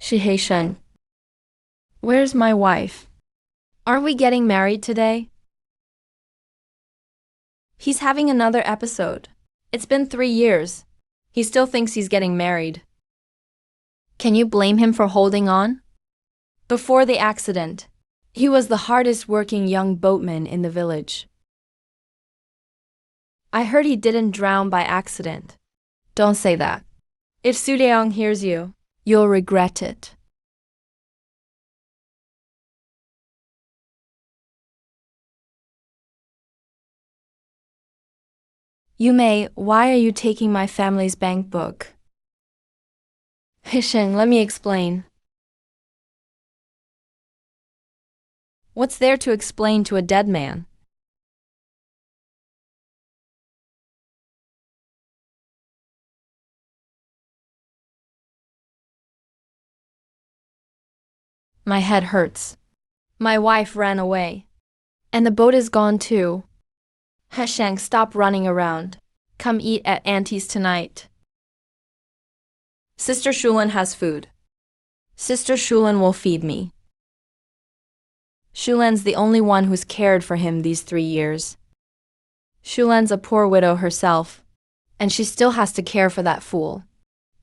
Shihei-shen, where's my wife? Aren't we getting married today? He's having another episode. It's been 3 years. He still thinks he's getting married. Can you blame him for holding on? Before the accident, he was the hardest working young boatman in the village. I heard he didn't drown by accident. Don't say that. If Sudeong hears you, you'll regret it. Yume, why are you taking my family's bank book? Hisheng, let me explain. What's there to explain to a dead man? My head hurts. My wife ran away. And the boat is gone too. Heshang, stop running around. Come eat at Auntie's tonight. Sister Shulin has food. Sister Shulin will feed me. Shulen's the only one who's cared for him these 3 years. Shulen's a poor widow herself, and she still has to care for that fool.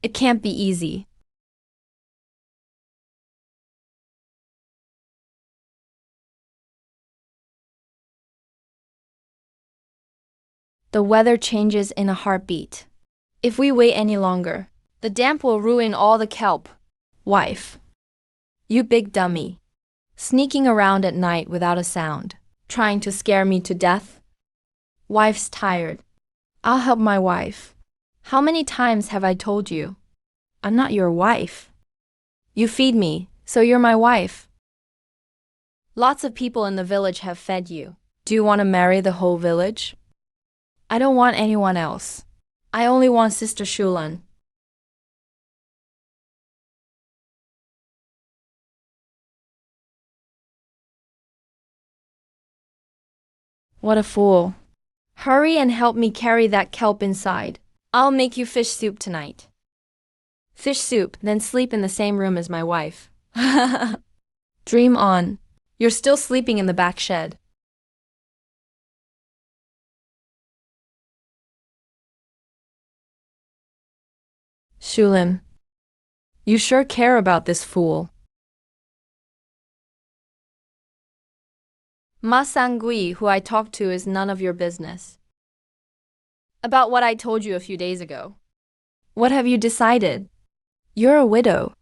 It can't be easy. The weather changes in a heartbeat. If we wait any longer, the damp will ruin all the kelp. Wife. You big dummy. Sneaking around at night without a sound, trying to scare me to death? Wife's tired. I'll help my wife. How many times have I told you? I'm not your wife. You feed me, so you're my wife. Lots of people in the village have fed you. Do you want to marry the whole village? I don't want anyone else. I only want Sister Shulan. What a fool. Hurry and help me carry that kelp inside. I'll make you fish soup tonight. Fish soup, then sleep in the same room as my wife. Dream on. You're still sleeping in the back shed. Shulim. You sure care about this fool. Ma Sangui, who I talked to, is none of your business. About what I told you a few days ago. What have you decided? You're a widow.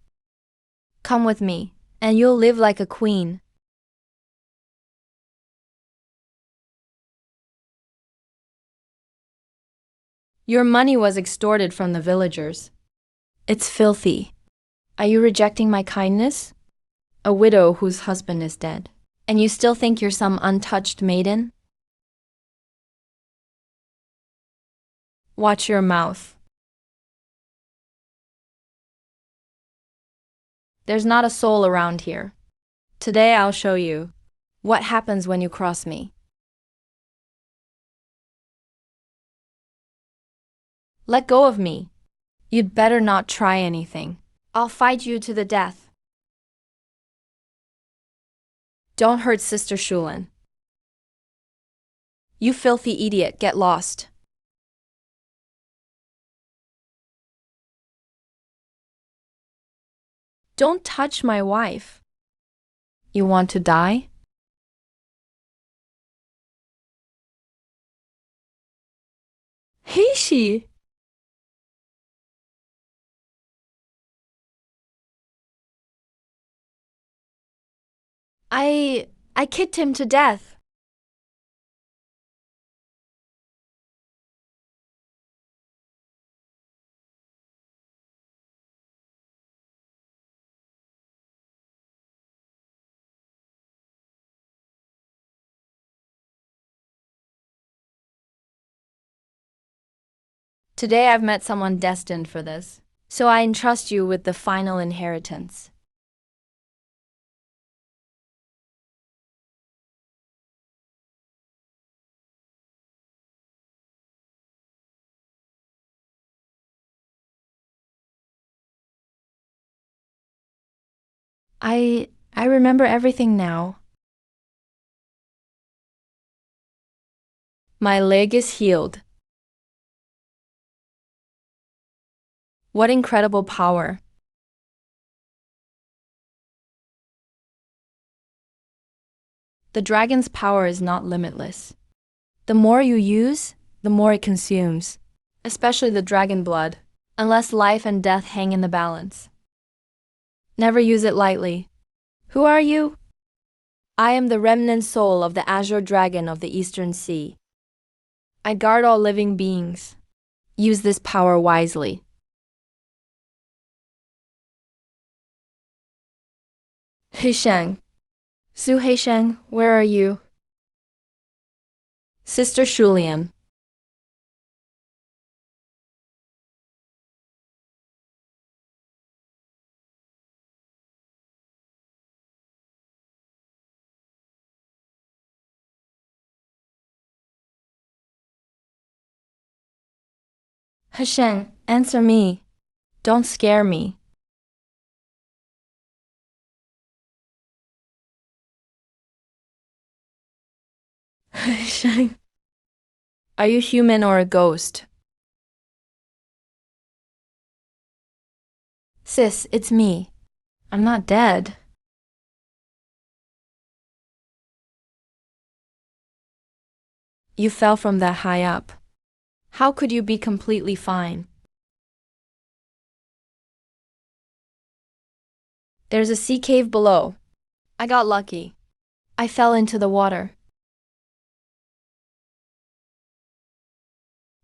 Come with me, and you'll live like a queen. Your money was extorted from the villagers. It's filthy. Are you rejecting my kindness? A widow whose husband is dead. And you still think you're some untouched maiden? Watch your mouth. There's not a soul around here. Today I'll show you what happens when you cross me. Let go of me. You'd better not try anything. I'll fight you to the death. Don't hurt Sister Shulin. You filthy idiot, get lost. Don't touch my wife. You want to die? Heishi! I kicked him to death. Today I've met someone destined for this, so I entrust you with the final inheritance. I remember everything now. My leg is healed. What incredible power. The dragon's power is not limitless. The more you use, the more it consumes, especially the dragon blood, unless life and death hang in the balance. Never use it lightly. Who are you? I am the remnant soul of the azure dragon of the Eastern Sea. I guard all living beings. Use this power wisely. Heisheng. Su Heisheng, where are you? Sister Shulian. Heisheng, answer me. Don't scare me. Heisheng. Are you human or a ghost? Sis, it's me. I'm not dead. You fell from that high up. How could you be completely fine? There's a sea cave below. I got lucky. I fell into the water.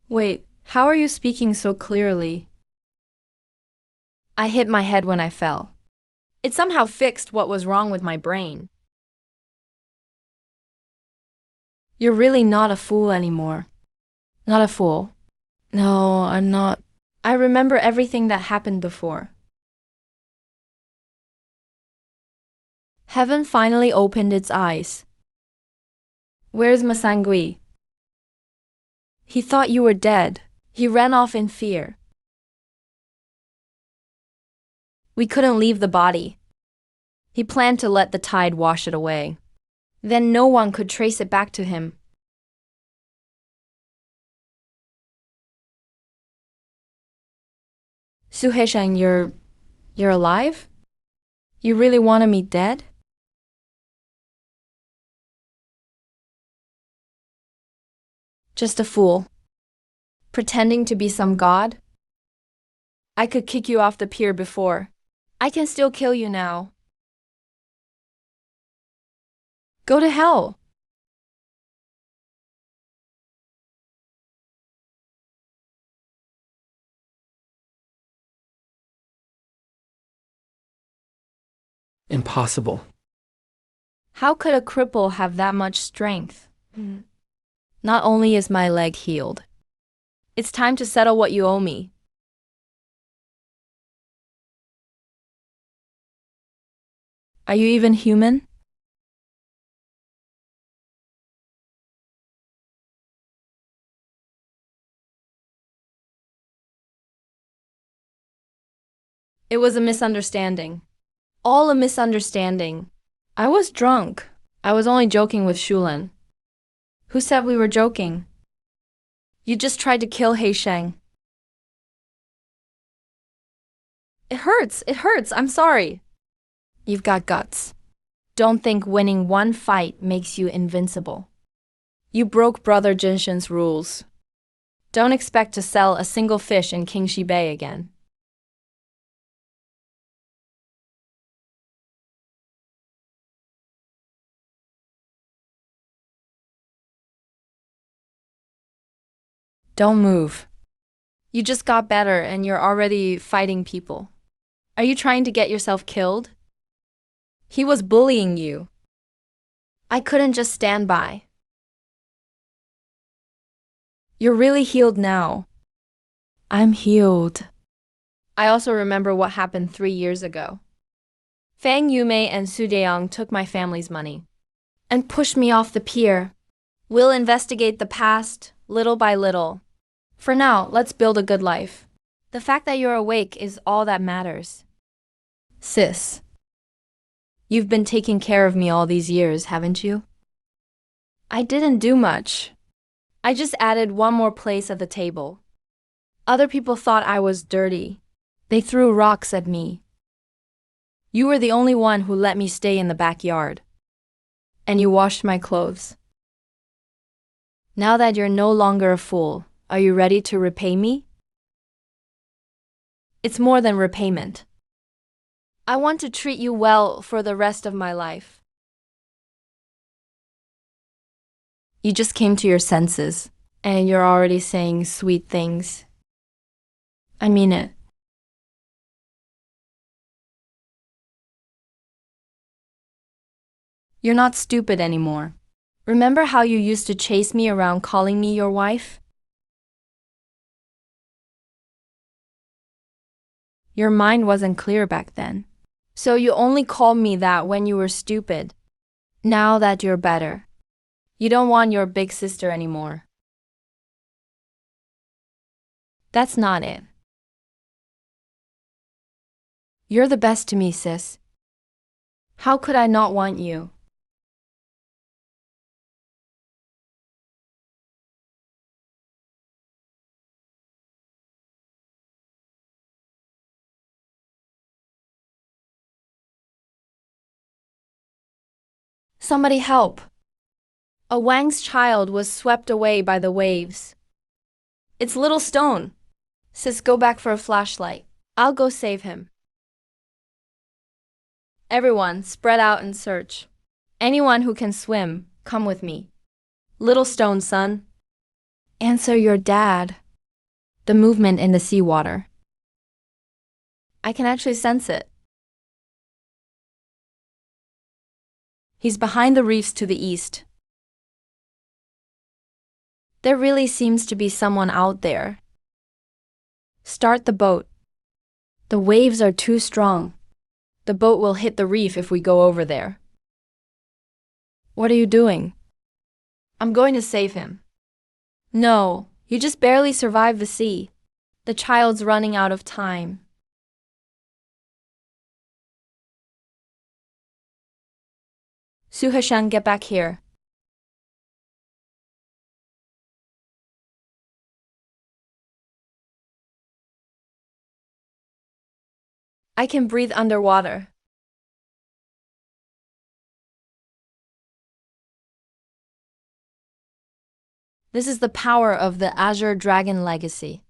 Wait, how are you speaking so clearly? I hit my head when I fell. It somehow fixed what was wrong with my brain. You're really not a fool anymore. Not a fool. No, I'm not. I remember everything that happened before. Heaven finally opened its eyes. Where's Masangui? He thought you were dead. He ran off in fear. We couldn't leave the body. He planned to let the tide wash it away. Then no one could trace it back to him. Su Heisheng, you're alive? You really wanted me dead? Just a fool. Pretending to be some god? I could kick you off the pier before. I can still kill you now. Go to hell. Impossible. How could a cripple have that much strength? Not only is my leg healed, it's time to settle what you owe me. Are you even human? It was a misunderstanding. All a misunderstanding. I was drunk. I was only joking with Shulan. Who said we were joking? You just tried to kill Heisheng. It hurts, I'm sorry. You've got guts. Don't think winning one fight makes you invincible. You broke Brother Jinshin's rules. Don't expect to sell a single fish in Qingxi Bay again. Don't move. You just got better and you're already fighting people. Are you trying to get yourself killed? He was bullying you. I couldn't just stand by. You're really healed now. I'm healed. I also remember what happened 3 years ago. Fang Yumei and Su Deong took my family's money and pushed me off the pier. We'll investigate the past, little by little. For now, let's build a good life. The fact that you're awake is all that matters. Sis. You've been taking care of me all these years, haven't you? I didn't do much. I just added one more place at the table. Other people thought I was dirty. They threw rocks at me. You were the only one who let me stay in the backyard. And you washed my clothes. Now that you're no longer a fool, are you ready to repay me? It's more than repayment. I want to treat you well for the rest of my life. You just came to your senses, and you're already saying sweet things. I mean it. You're not stupid anymore. Remember how you used to chase me around calling me your wife? Your mind wasn't clear back then. So you only called me that when you were stupid. Now that you're better, you don't want your big sister anymore. That's not it. You're the best to me, sis. How could I not want you? Somebody help! A Wang's child was swept away by the waves. It's Little Stone. Sis, go back for a flashlight. I'll go save him. Everyone, spread out and search. Anyone who can swim, come with me. Little Stone, son. Answer your dad. The movement in the seawater. I can actually sense it. He's behind the reefs to the east. There really seems to be someone out there. Start the boat. The waves are too strong. The boat will hit the reef if we go over there. What are you doing? I'm going to save him. No, you just barely survived the sea. The child's running out of time. Suhashan, get back here. I can breathe underwater. This is the power of the Azure Dragon legacy.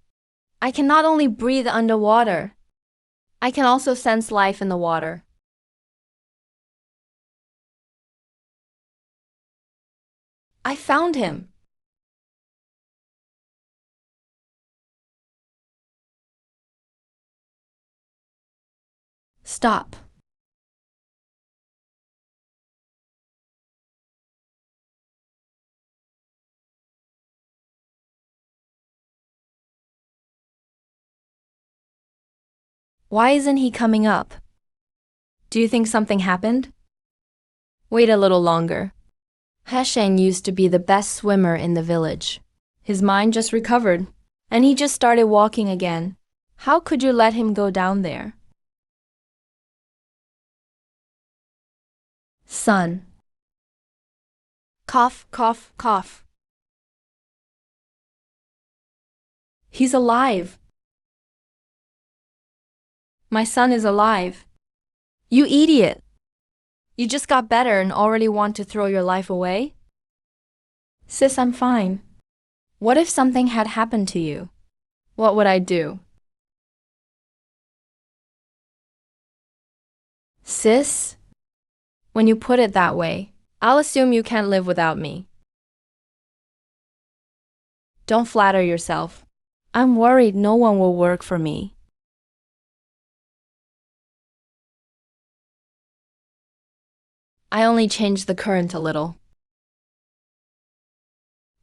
I can not only breathe underwater, I can also sense life in the water. I found him. Stop. Why isn't he coming up? Do you think something happened? Wait a little longer. Hesheng used to be the best swimmer in the village. His mind just recovered, and he just started walking again. How could you let him go down there? Son. Cough, cough, cough. He's alive. My son is alive. You idiot! You just got better and already want to throw your life away? Sis, I'm fine. What if something had happened to you? What would I do? Sis? When you put it that way, I'll assume you can't live without me. Don't flatter yourself. I'm worried no one will work for me. I only changed the current a little.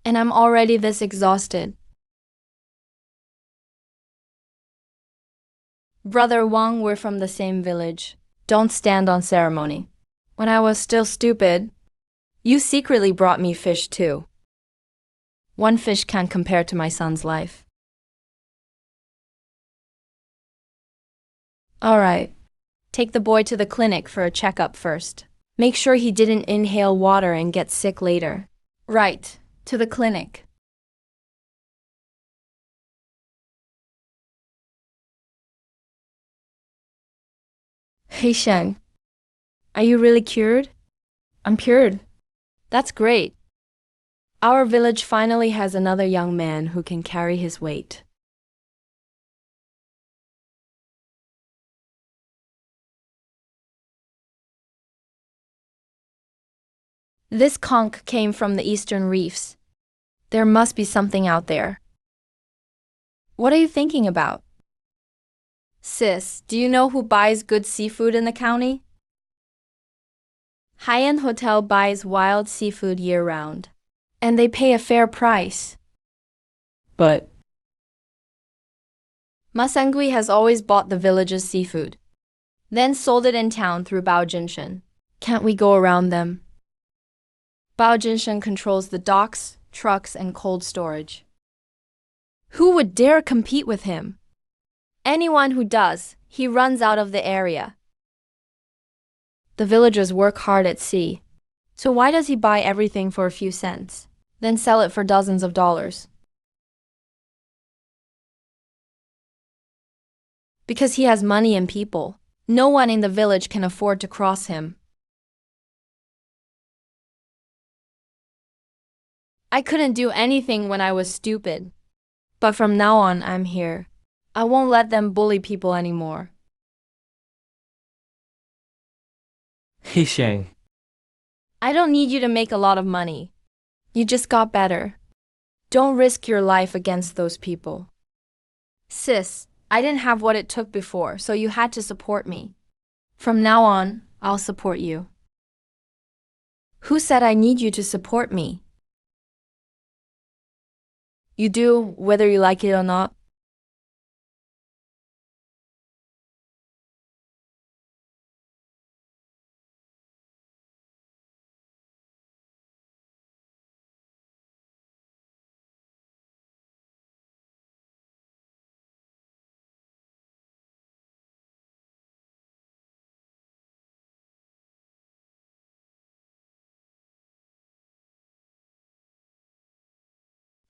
And I'm already this exhausted. Brother Wang, we're from the same village. Don't stand on ceremony. When I was still stupid, you secretly brought me fish too. One fish can't compare to my son's life. All right. Take the boy to the clinic for a checkup first. Make sure he didn't inhale water and get sick later. Right, to the clinic. Hey Sheng, are you really cured? I'm cured. That's great. Our village finally has another young man who can carry his weight. This conch came from the eastern reefs. There must be something out there. What are you thinking about? Sis, do you know who buys good seafood in the county? High-end Hotel buys wild seafood year-round. And they pay a fair price. But Masangui has always bought the village's seafood, then sold it in town through Bao Jinshen. Can't we go around them? Bao Jinshen controls the docks, trucks, and cold storage. Who would dare compete with him? Anyone who does, he runs out of the area. The villagers work hard at sea, so why does he buy everything for a few cents, then sell it for dozens of dollars? Because he has money and people. No one in the village can afford to cross him. I couldn't do anything when I was stupid. But from now on, I'm here. I won't let them bully people anymore. Hey Shang, I don't need you to make a lot of money. You just got better. Don't risk your life against those people. Sis, I didn't have what it took before, so you had to support me. From now on, I'll support you. Who said I need you to support me? You do, whether you like it or not.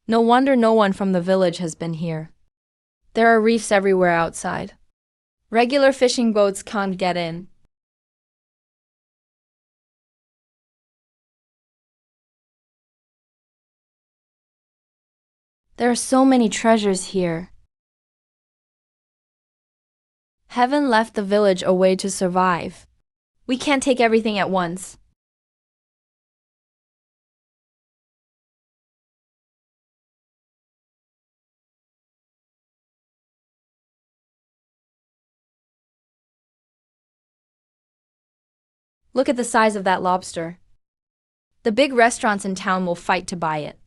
No wonder no one from the village has been here. There are reefs everywhere outside. Regular fishing boats can't get in. There are so many treasures here. Heaven left the village a way to survive. We can't take everything at once. Look at the size of that lobster. The big restaurants in town will fight to buy it.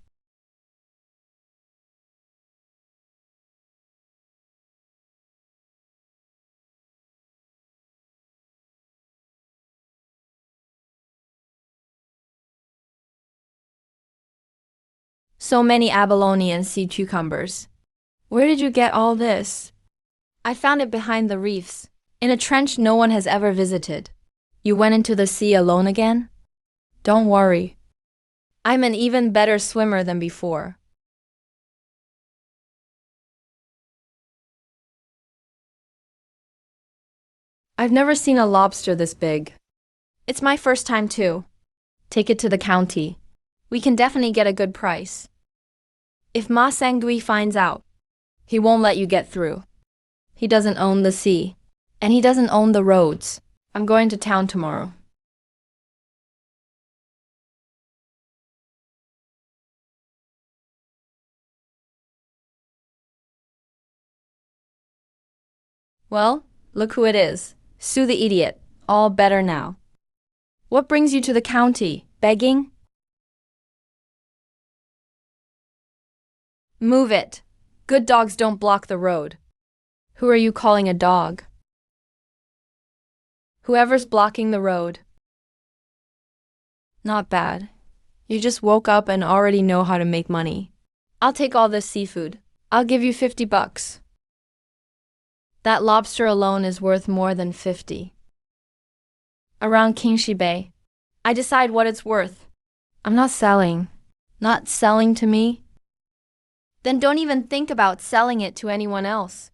So many abalone and sea cucumbers. Where did you get all this? I found it behind the reefs, in a trench no one has ever visited. You went into the sea alone again? Don't worry. I'm an even better swimmer than before. I've never seen a lobster this big. It's my first time too. Take it to the county. We can definitely get a good price. If Ma Sangui finds out, he won't let you get through. He doesn't own the sea, and he doesn't own the roads. I'm going to town tomorrow. Well, look who it is. Sue the idiot. All better now. What brings you to the county? Begging? Move it. Good dogs don't block the road. Who are you calling a dog? Whoever's blocking the road. Not bad. You just woke up and already know how to make money. I'll take all this seafood. I'll give you $50. That lobster alone is worth more than 50. Around Kingshi Bay. I decide what it's worth. I'm not selling. Not selling to me? Then don't even think about selling it to anyone else.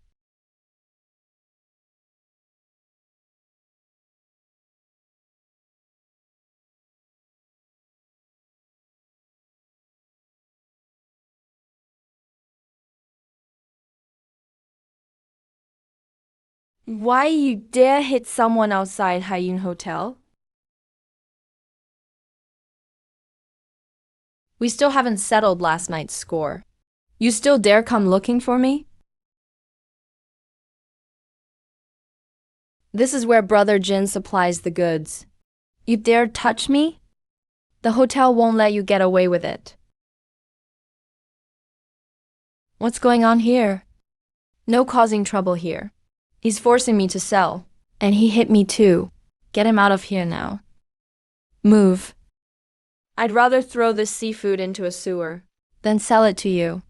Why you dare hit someone outside Haiyun Hotel? We still haven't settled last night's score. You still dare come looking for me? This is where Brother Jin supplies the goods. You dare touch me? The hotel won't let you get away with it. What's going on here? No causing trouble here. He's forcing me to sell. And he hit me too. Get him out of here now. Move. I'd rather throw this seafood into a sewer than sell it to you.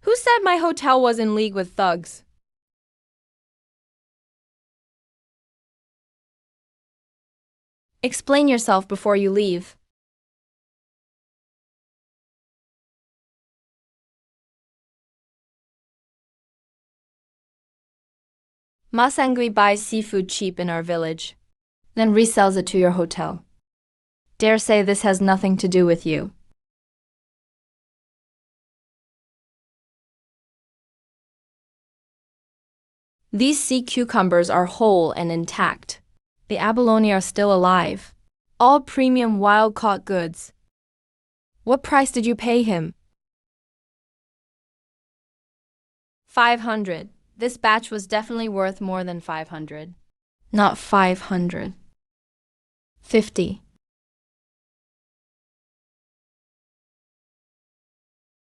Who said my hotel was in league with thugs? Explain yourself before you leave. Ma Sangui buys seafood cheap in our village, then resells it to your hotel. Dare say this has nothing to do with you. These sea cucumbers are whole and intact. The abalone are still alive. All premium wild-caught goods. What price did you pay him? 500. This batch was definitely worth more than 500. Not 500. 50.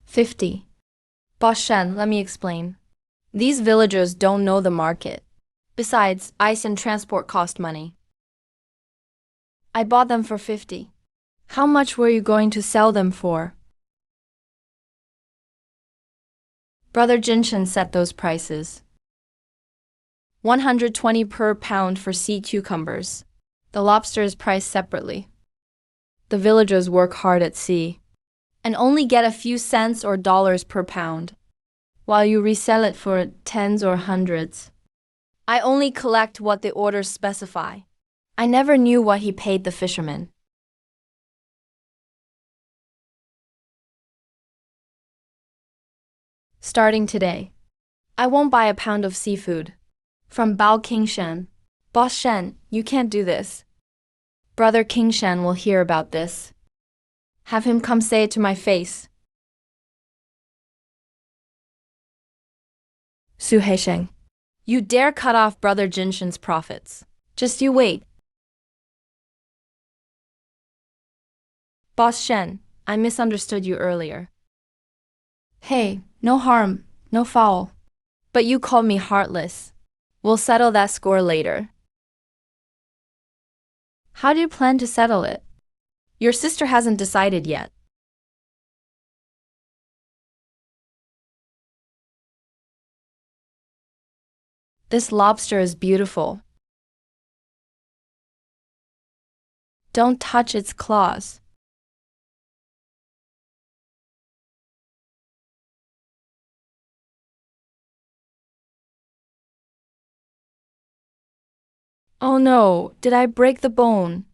50. Boss Shen, let me explain. These villagers don't know the market. Besides, ice and transport cost money. I bought them for 50. How much were you going to sell them for? Brother Jinshin set those prices. 120 per pound for sea cucumbers. The lobster is priced separately. The villagers work hard at sea and only get a few cents or dollars per pound, while you resell it for tens or hundreds. I only collect what the orders specify. I never knew what he paid the fishermen. Starting today, I won't buy a pound of seafood from Bao Kingshan. Boss Shen, you can't do this. Brother Kingshan will hear about this. Have him come say it to my face. Su Heisheng, you dare cut off Brother Jinshin's profits. Just you wait. Boss Shen, I misunderstood you earlier. Hey, no harm, no foul. But you called me heartless. We'll settle that score later. How do you plan to settle it? Your sister hasn't decided yet. This lobster is beautiful. Don't touch its claws. Oh no, did I break the bone?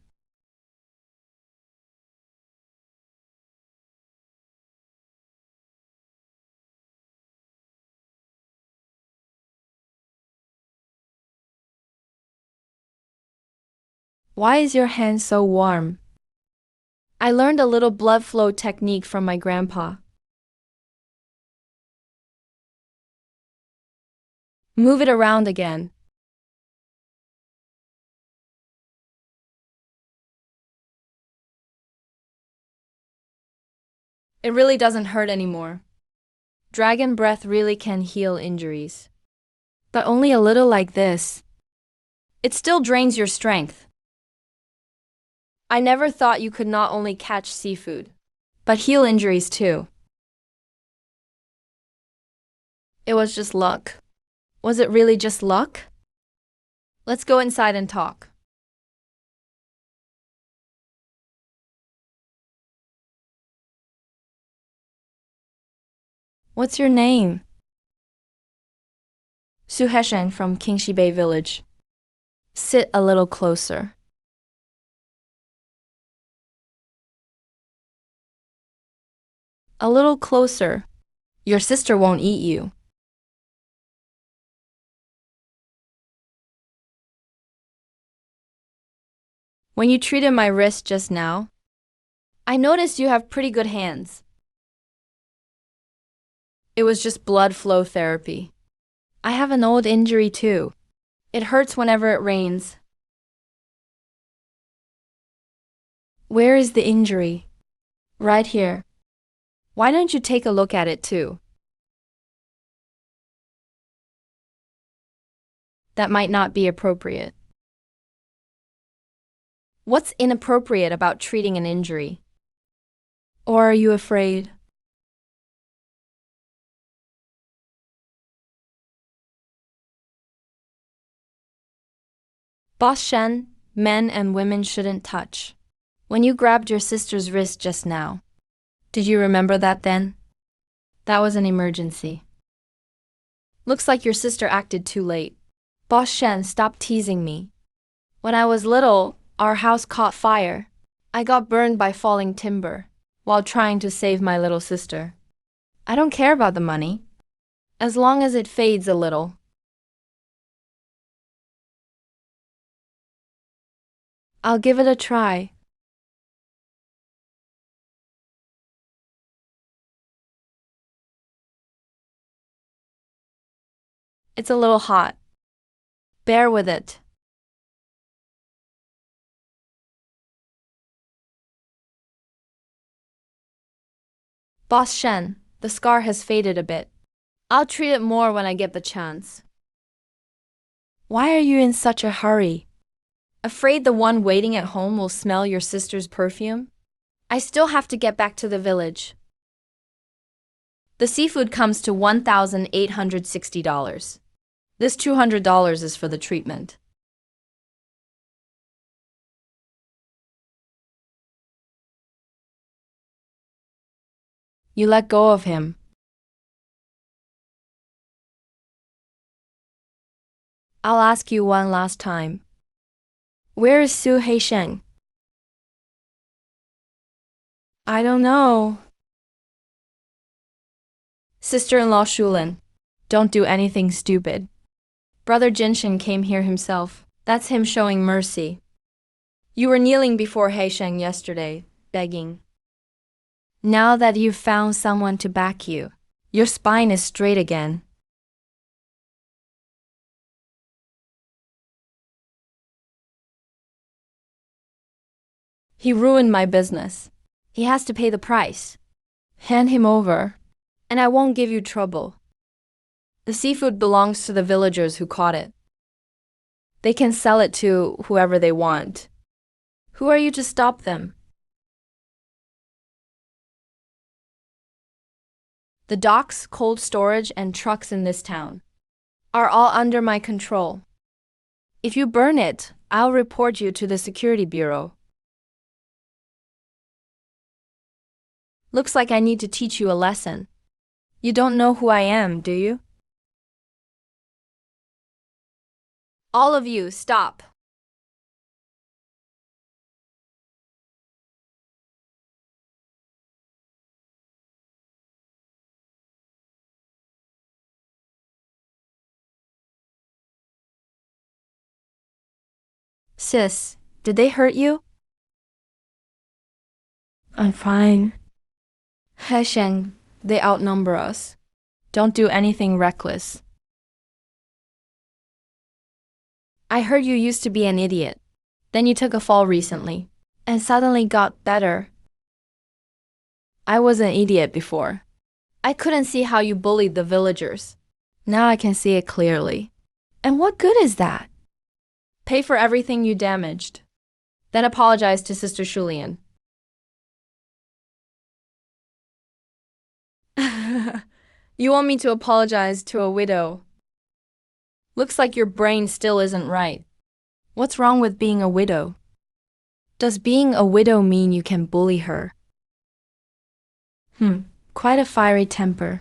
Why is your hand so warm? I learned a little blood flow technique from my grandpa. Move it around again. It really doesn't hurt anymore. Dragon breath really can heal injuries. But only a little like this. It still drains your strength. I never thought you could not only catch seafood, but heal injuries too. It was just luck. Was it really just luck? Let's go inside and talk. What's your name? Su Hesheng from Kingshi Village. Sit a little closer. A little closer. Your sister won't eat you. When you treated my wrist just now, I noticed you have pretty good hands. It was just blood flow therapy. I have an old injury too. It hurts whenever it rains. Where is the injury? Right here. Why don't you take a look at it too? That might not be appropriate. What's inappropriate about treating an injury? Or are you afraid? Boss Shen, men and women shouldn't touch. When you grabbed your sister's wrist just now, did you remember that then? That was an emergency. Looks like your sister acted too late. Boss Shen, stop teasing me. When I was little, our house caught fire. I got burned by falling timber while trying to save my little sister. I don't care about the money, as long as it fades a little. I'll give it a try. It's a little hot. Bear with it. Boss Shen, the scar has faded a bit. I'll treat it more when I get the chance. Why are you in such a hurry? Afraid the one waiting at home will smell your sister's perfume? I still have to get back to the village. The seafood comes to $1,860. This $200 is for the treatment. You let go of him. I'll ask you one last time. Where is Su Hesheng? I don't know. Sister-in-law Shulin, don't do anything stupid. Brother Jinshin came here himself. That's him showing mercy. You were kneeling before Hesheng yesterday, begging. Now that you've found someone to back you, your spine is straight again. He ruined my business. He has to pay the price. Hand him over, and I won't give you trouble. The seafood belongs to the villagers who caught it. They can sell it to whoever they want. Who are you to stop them? The docks, cold storage, and trucks in this town are all under my control. If you burn it, I'll report you to the security bureau. Looks like I need to teach you a lesson. You don't know who I am, do you? All of you, stop. Sis, did they hurt you? I'm fine. Hesheng, they outnumber us. Don't do anything reckless. I heard you used to be an idiot. Then you took a fall recently, and suddenly got better. I was an idiot before. I couldn't see how you bullied the villagers. Now I can see it clearly. And what good is that? Pay for everything you damaged. Then apologize to Sister Shulian. You want me to apologize to a widow? Looks like your brain still isn't right. What's wrong with being a widow? Does being a widow mean you can bully her? Quite a fiery temper.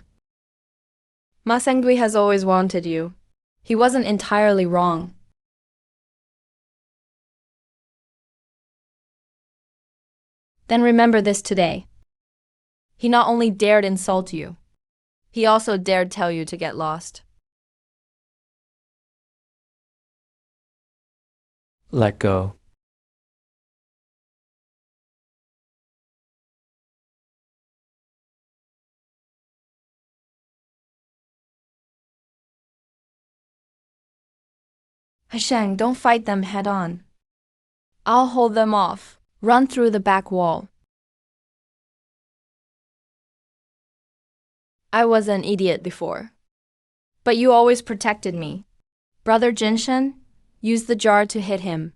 Ma Sengdui has always wanted you. He wasn't entirely wrong. Then remember this today. He not only dared insult you, he also dared tell you to get lost. Let go. Hashang, don't fight them head on. I'll hold them off. Run through the back wall. I was an idiot before. But you always protected me. Brother Jinshen, use the jar to hit him.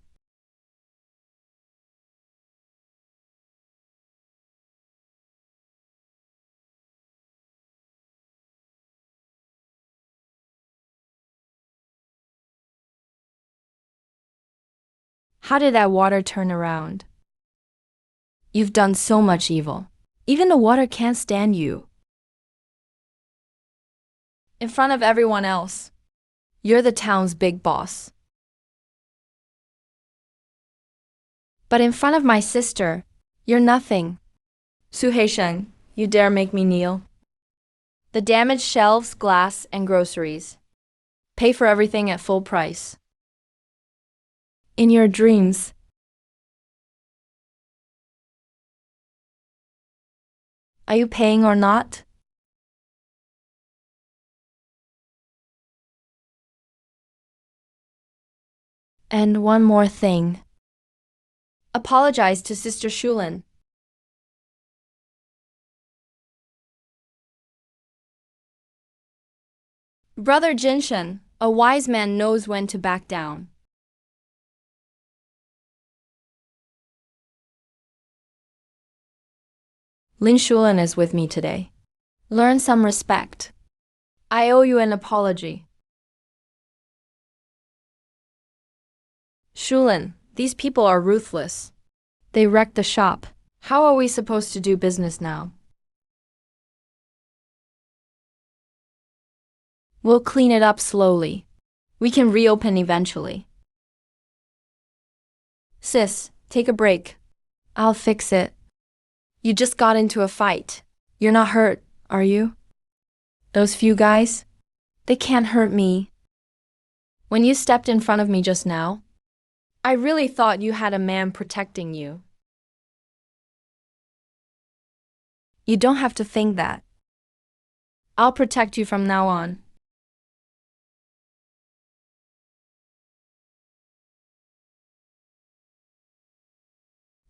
How did that water turn around? You've done so much evil. Even the water can't stand you. In front of everyone else, you're the town's big boss. But in front of my sister, you're nothing. Su Heisheng, you dare make me kneel? The damaged shelves, glass, and groceries. Pay for everything at full price. In your dreams. Are you paying or not? And one more thing. Apologize to Sister Shulin. Brother Jinshen, a wise man knows when to back down. Lin Shulin is with me today. Learn some respect. I owe you an apology. Shulin, these people are ruthless. They wrecked the shop. How are we supposed to do business now? We'll clean it up slowly. We can reopen eventually. Sis, take a break. I'll fix it. You just got into a fight. You're not hurt, are you? Those few guys? They can't hurt me. When you stepped in front of me just now, I really thought you had a man protecting you. You don't have to think that. I'll protect you from now on.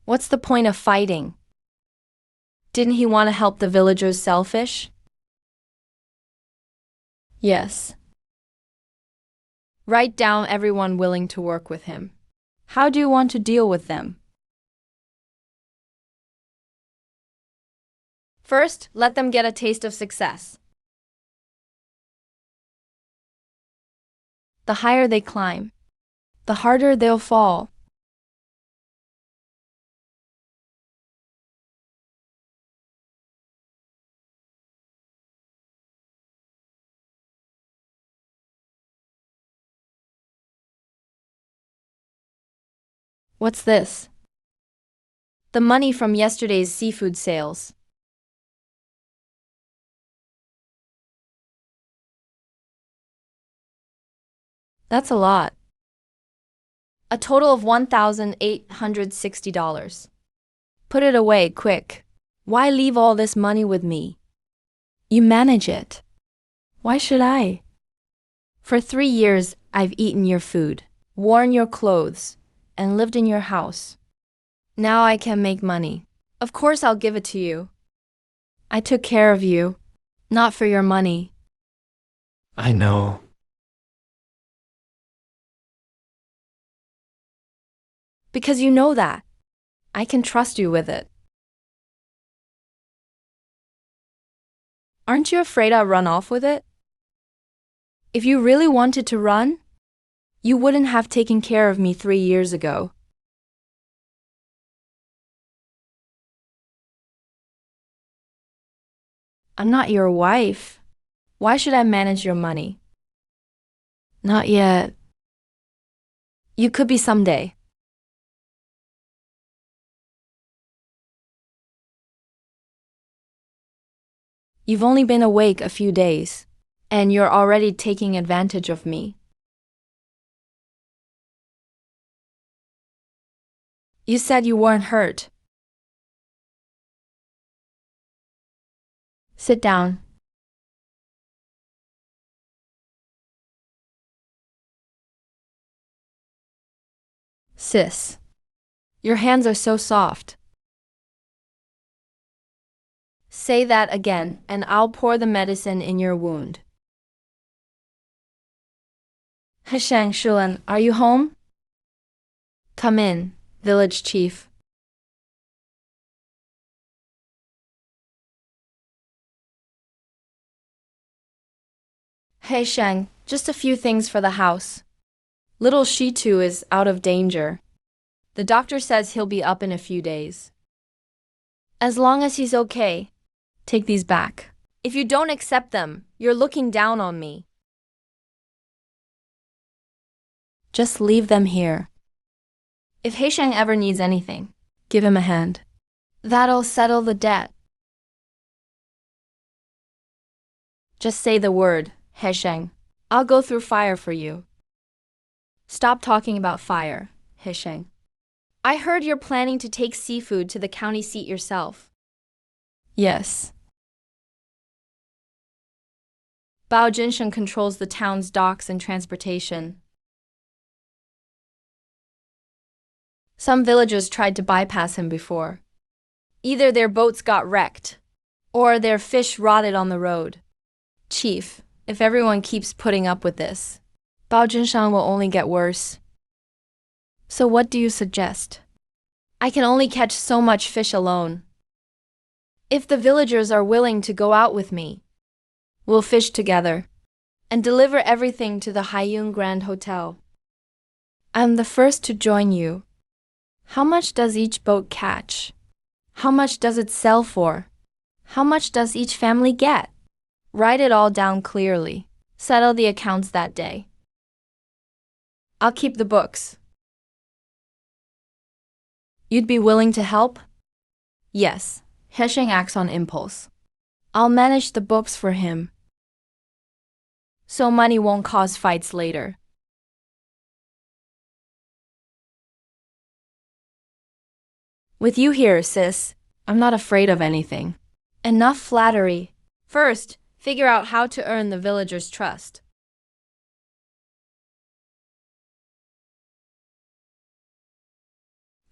What's the point of fighting? Didn't he want to help the villagers selfish? Yes. Write down everyone willing to work with him. How do you want to deal with them? First, let them get a taste of success. The higher they climb, the harder they'll fall. What's this? The money from yesterday's seafood sales. That's a lot. A total of $1,860. Put it away, quick. Why leave all this money with me? You manage it. Why should I? For 3 years, I've eaten your food, worn your clothes, and lived in your house. Now I can make money. Of course I'll give it to you. I took care of you, not for your money. I know. Because you know that. I can trust you with it. Aren't you afraid I'll run off with it? If you really wanted to run, You wouldn't have taken care of me 3 years ago. I'm not your wife. Why should I manage your money? Not yet. You could be someday. You've only been awake a few days, and you're already taking advantage of me. You said you weren't hurt. Sit down. Sis, your hands are so soft. Say that again, and I'll pour the medicine in your wound. Heshang Shulan, are you home? Come in, village chief. Hey Shang, just a few things for the house. Little Shitu is out of danger. The doctor says he'll be up in a few days. As long as he's okay, take these back. If you don't accept them, you're looking down on me. Just leave them here. If Heisheng ever needs anything, give him a hand. That'll settle the debt. Just say the word, Heisheng. I'll go through fire for you. Stop talking about fire, Heisheng. I heard you're planning to take seafood to the county seat yourself. Yes. Bao Jinshen controls the town's docks and transportation. Some villagers tried to bypass him before. Either their boats got wrecked, or their fish rotted on the road. Chief, if everyone keeps putting up with this, Bao Jinshan will only get worse. So what do you suggest? I can only catch so much fish alone. If the villagers are willing to go out with me, we'll fish together and deliver everything to the Haiyun Grand Hotel. I'm the first to join you. How much does each boat catch? How much does it sell for? How much does each family get? Write it all down clearly. Settle the accounts that day. I'll keep the books. You'd be willing to help? Yes, Hesheng acts on impulse. I'll manage the books for him, so money won't cause fights later. With you here, sis, I'm not afraid of anything. Enough flattery. First, figure out how to earn the villagers' trust.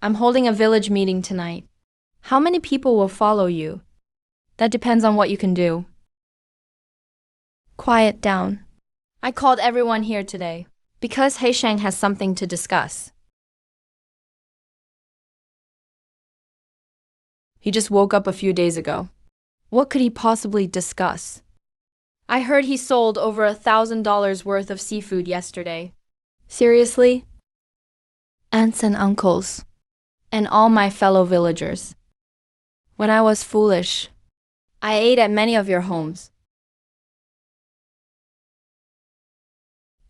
I'm holding a village meeting tonight. How many people will follow you? That depends on what you can do. Quiet down. I called everyone here today because Heisheng has something to discuss. He just woke up a few days ago. What could he possibly discuss? I heard he sold over $1,000 worth of seafood yesterday. Seriously? Aunts and uncles, and all my fellow villagers. When I was foolish, I ate at many of your homes.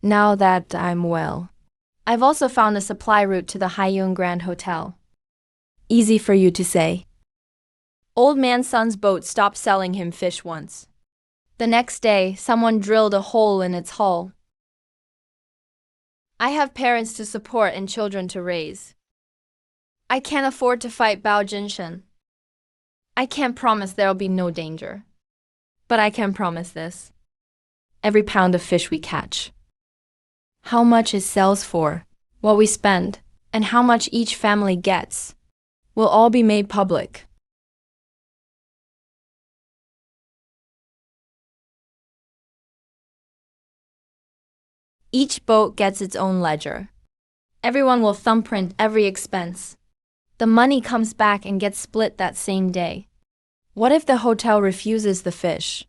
Now that I'm well, I've also found a supply route to the Haiyun Grand Hotel. Easy for you to say. Old man Sun's boat stopped selling him fish once. The next day, someone drilled a hole in its hull. I have parents to support and children to raise. I can't afford to fight Bao Jinshen. I can't promise there'll be no danger. But I can promise this. Every pound of fish we catch, how much it sells for, what we spend, and how much each family gets, will all be made public. Each boat gets its own ledger. Everyone will thumbprint every expense. The money comes back and gets split that same day. What if the hotel refuses the fish?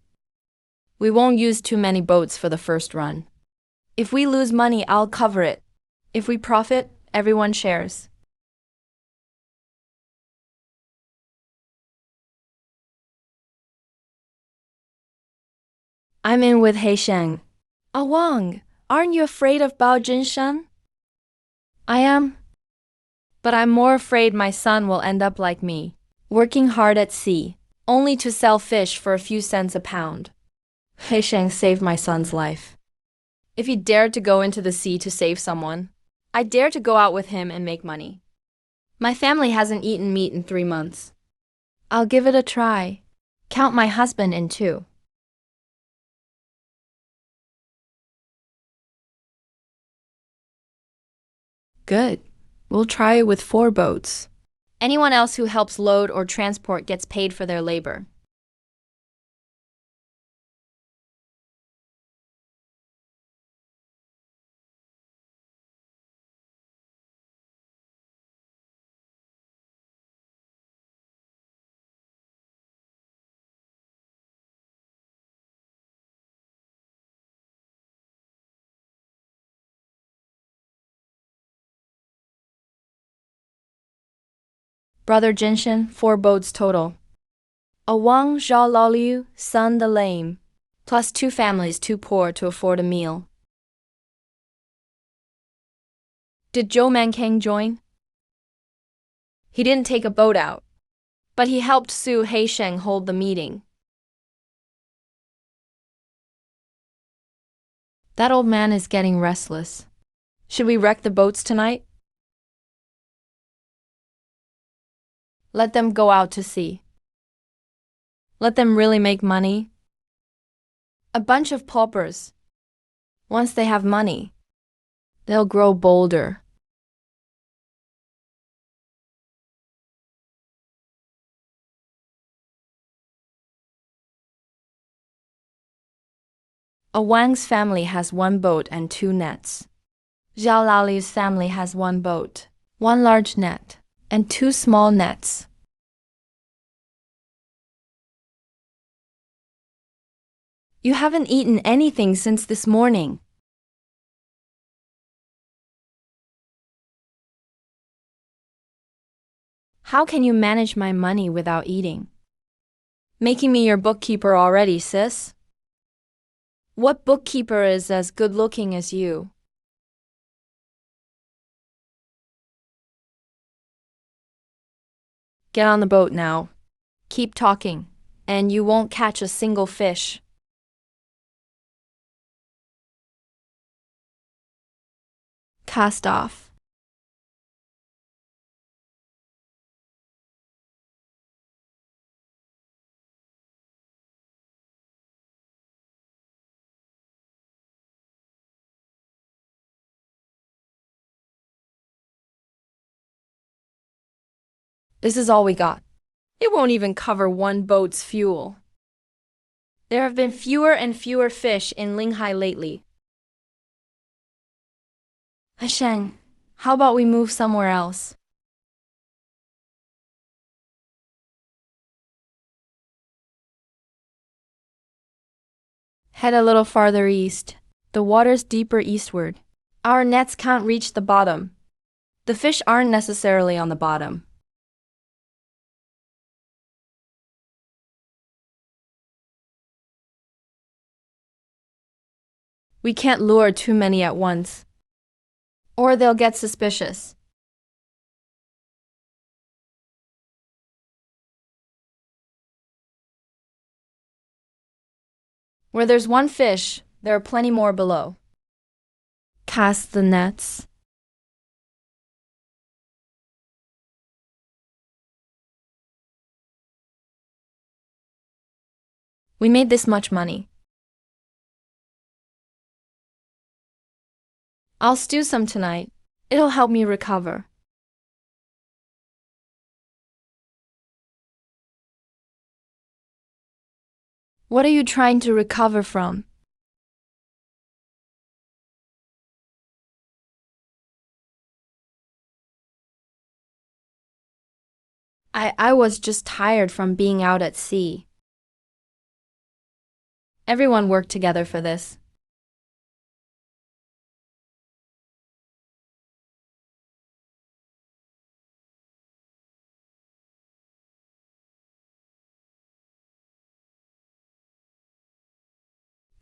We won't use too many boats for the first run. If we lose money, I'll cover it. If we profit, everyone shares. I'm in with Heisheng. Wang, aren't you afraid of Bao Jinshan? I am. But I'm more afraid my son will end up like me, working hard at sea, only to sell fish for a few cents a pound. Heisheng saved my son's life. If he dared to go into the sea to save someone, I dare to go out with him and make money. My family hasn't eaten meat in 3 months. I'll give it a try. Count my husband in too. Good. We'll try it with 4 boats. Anyone else who helps load or transport gets paid for their labor. Brother Jinshan, 4 boats total. A Wang Zhao Laoliu, son the lame, plus 2 families too poor to afford a meal. Did Zhou Mankang join? He didn't take a boat out, but he helped Su Heisheng hold the meeting. That old man is getting restless. Should we wreck the boats tonight? Let them go out to sea. Let them really make money. A bunch of paupers. Once they have money, they'll grow bolder. A Wang's family has 1 boat and 2 nets. Zhao Laoli's family has 1 boat, 1 large net, and 2 small nets. You haven't eaten anything since this morning. How can you manage my money without eating? Making me your bookkeeper already, sis? What bookkeeper is as good-looking as you? Get on the boat now. Keep talking, and you won't catch a single fish. Cast off. This is all we got. It won't even cover 1 boat's fuel. There have been fewer and fewer fish in Linghai lately. Heisheng, how about we move somewhere else? Head a little farther east. The water's deeper eastward. Our nets can't reach the bottom. The fish aren't necessarily on the bottom. We can't lure too many at once, or they'll get suspicious. Where there's 1 fish, there are plenty more below. Cast the nets. We made this much money. I'll stew some tonight. It'll help me recover. What are you trying to recover from? I was just tired from being out at sea. Everyone worked together for this.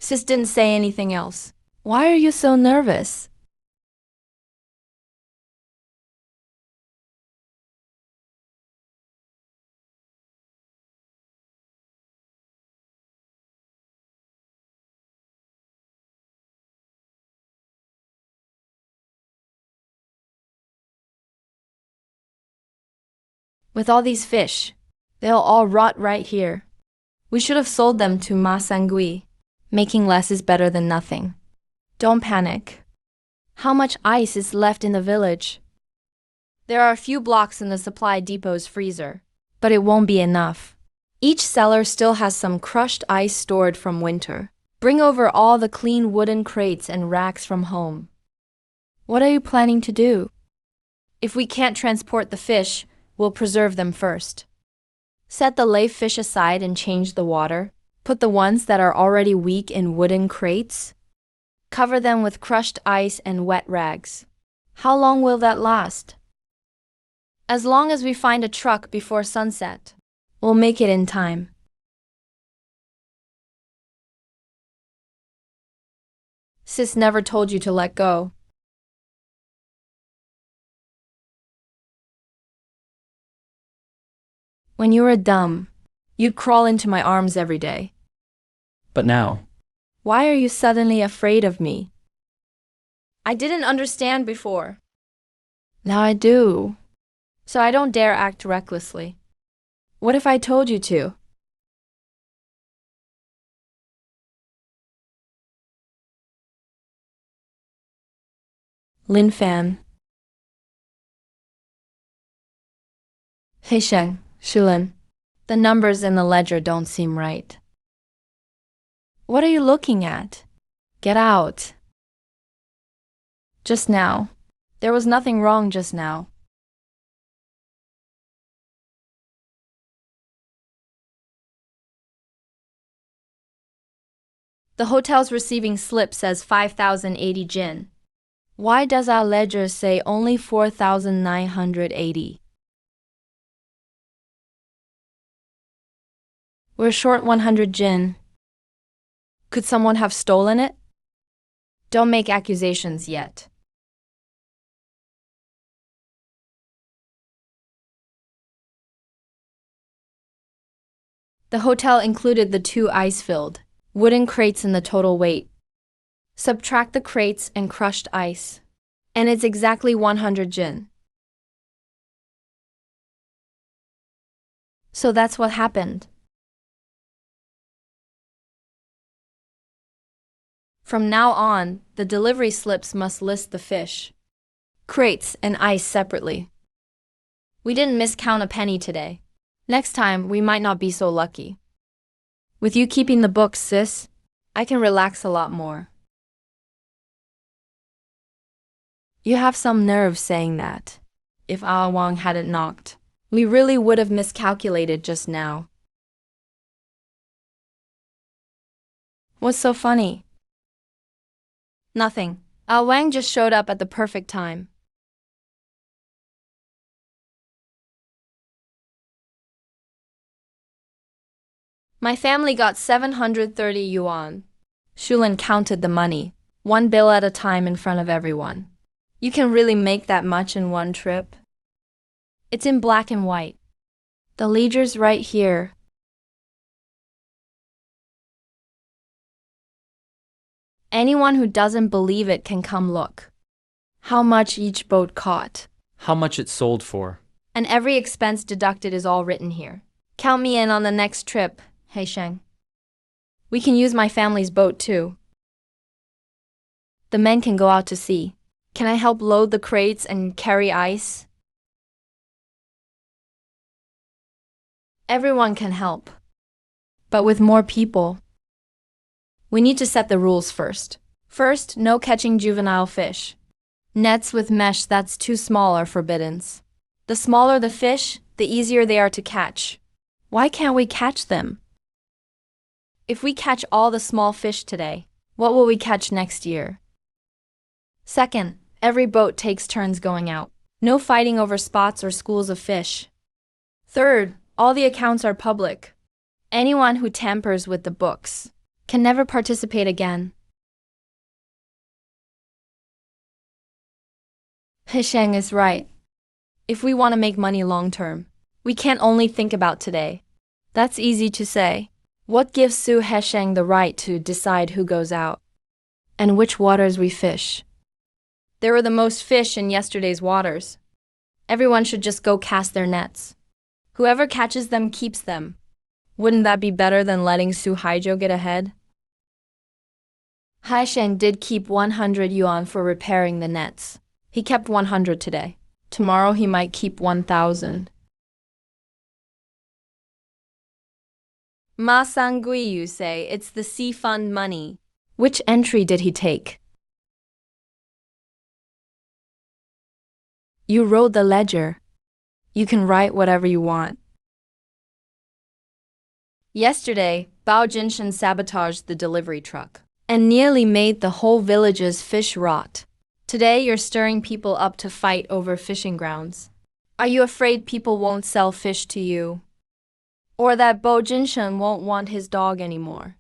Sis didn't say anything else. Why are you so nervous? With all these fish, they'll all rot right here. We should have sold them to Ma Sangui. Making less is better than nothing. Don't panic. How much ice is left in the village? There are a few blocks in the supply depot's freezer, but it won't be enough. Each cellar still has some crushed ice stored from winter. Bring over all the clean wooden crates and racks from home. What are you planning to do? If we can't transport the fish, we'll preserve them first. Set the live fish aside and change the water. Put the ones that are already weak in wooden crates. Cover them with crushed ice and wet rags. How long will that last? As long as we find a truck before sunset. We'll make it in time. Sis never told you to let go. When you were dumb, you'd crawl into my arms every day. But now, Why are you suddenly afraid of me? I didn't understand before. Now I do. So I don't dare act recklessly. What if I told you to? Lin Fan. Heisheng, Shulin. The numbers in the ledger don't seem right. What are you looking at? Get out. Just now. There was nothing wrong just now. The hotel's receiving slip says 5,080 jin. Why does our ledger say only 4,980? We're short 100 jin. Could someone have stolen it? Don't make accusations yet. The hotel included the 2 ice-filled wooden crates in the total weight. Subtract the crates and crushed ice, and it's exactly 100 jin. So that's what happened. From now on, the delivery slips must list the fish, crates, and ice separately. We didn't miscount a penny today. Next time, we might not be so lucky. With you keeping the books, sis, I can relax a lot more. You have some nerve saying that. If Ah Wang hadn't knocked, we really would have miscalculated just now. What's so funny? Nothing. Ah Wang just showed up at the perfect time. My family got 730 yuan. Shulin counted the money, 1 bill at a time in front of everyone. You can really make that much in one trip? It's in black and white. The ledger's right here. Anyone who doesn't believe it can come look. How much each boat caught. how much it sold for? And every expense deducted is all written here. Count me in on the next trip, Heisheng. We can use my family's boat too. The men can go out to sea. Can I help load the crates and carry ice? Everyone can help. But with more people. We need to set the rules first. First, no catching juvenile fish. Nets with mesh that's too small are forbidden. The smaller the fish, the easier they are to catch. Why can't we catch them? If we catch all the small fish today, what will we catch next year? Second, every boat takes turns going out. No fighting over spots or schools of fish. Third, all the accounts are public. Anyone who tampers with the books, can never participate again. Hisheng is right. If we want to make money long term, we can't only think about today. That's easy to say. What gives Su Hesheng the right to decide who goes out and which waters we fish? There were the most fish in yesterday's waters. Everyone should just go cast their nets. Whoever catches them keeps them. Wouldn't that be better than letting Su Haijiu get ahead? Haisheng did keep 100 yuan for repairing the nets. He kept 100 today. Tomorrow he might keep 1,000. Ma Sangui, you say, it's the sea fund money. Which entry did he take? You wrote the ledger. You can write whatever you want. Yesterday, Bao Jinshen sabotaged the delivery truck and nearly made the whole village's fish rot. Today you're stirring people up to fight over fishing grounds. Are you afraid people won't sell fish to you? Or that Bao Jinshen won't want his dog anymore?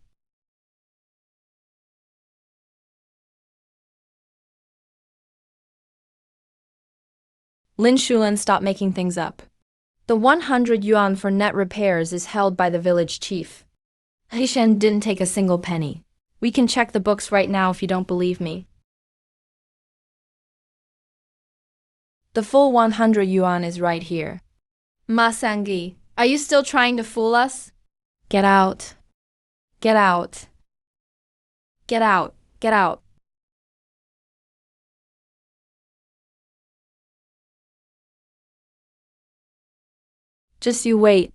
Lin Shulan, stop making things up. The 100 yuan for net repairs is held by the village chief. Heishen didn't take a single penny. We can check the books right now if you don't believe me. The full 100 yuan is right here. Ma Sangui, are you still trying to fool us? Get out. Get out. Get out. Get out. Just you wait.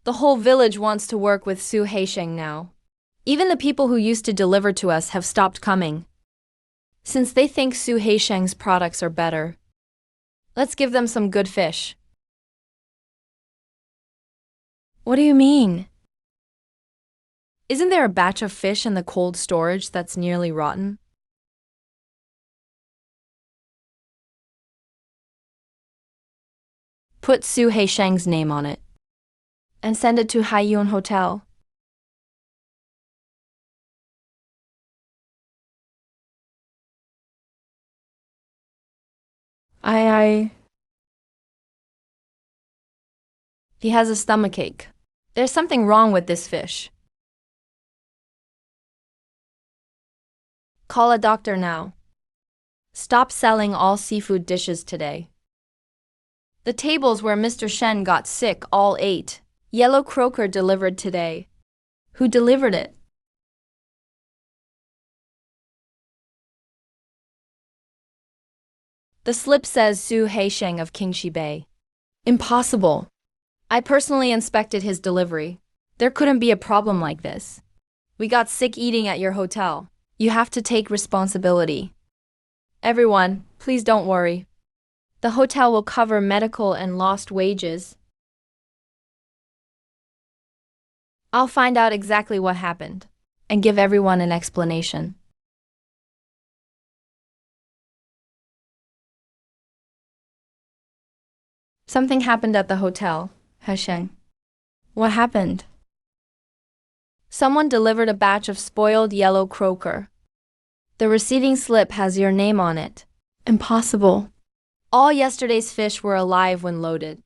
The whole village wants to work with Su Heisheng now. Even the people who used to deliver to us have stopped coming, since they think Su Heisheng's products are better. Let's give them some good fish. What do you mean? Isn't there a batch of fish in the cold storage that's nearly rotten? Put Su Heisheng's name on it and send it to Haiyun Hotel. He has a stomachache. There's something wrong with this fish. Call a doctor now. Stop selling all seafood dishes today. The tables where Mr. Shen got sick all ate. Yellow croaker delivered today. Who delivered it? The slip says Su Heisheng of Qingxi Bay. Impossible. I personally inspected his delivery. There couldn't be a problem like this. We got sick eating at your hotel. You have to take responsibility. Everyone, please don't worry. The hotel will cover medical and lost wages. I'll find out exactly what happened and give everyone an explanation. Something happened at the hotel, Hesheng. What happened? Someone delivered a batch of spoiled yellow croaker. The receiving slip has your name on it. Impossible. All yesterday's fish were alive when loaded.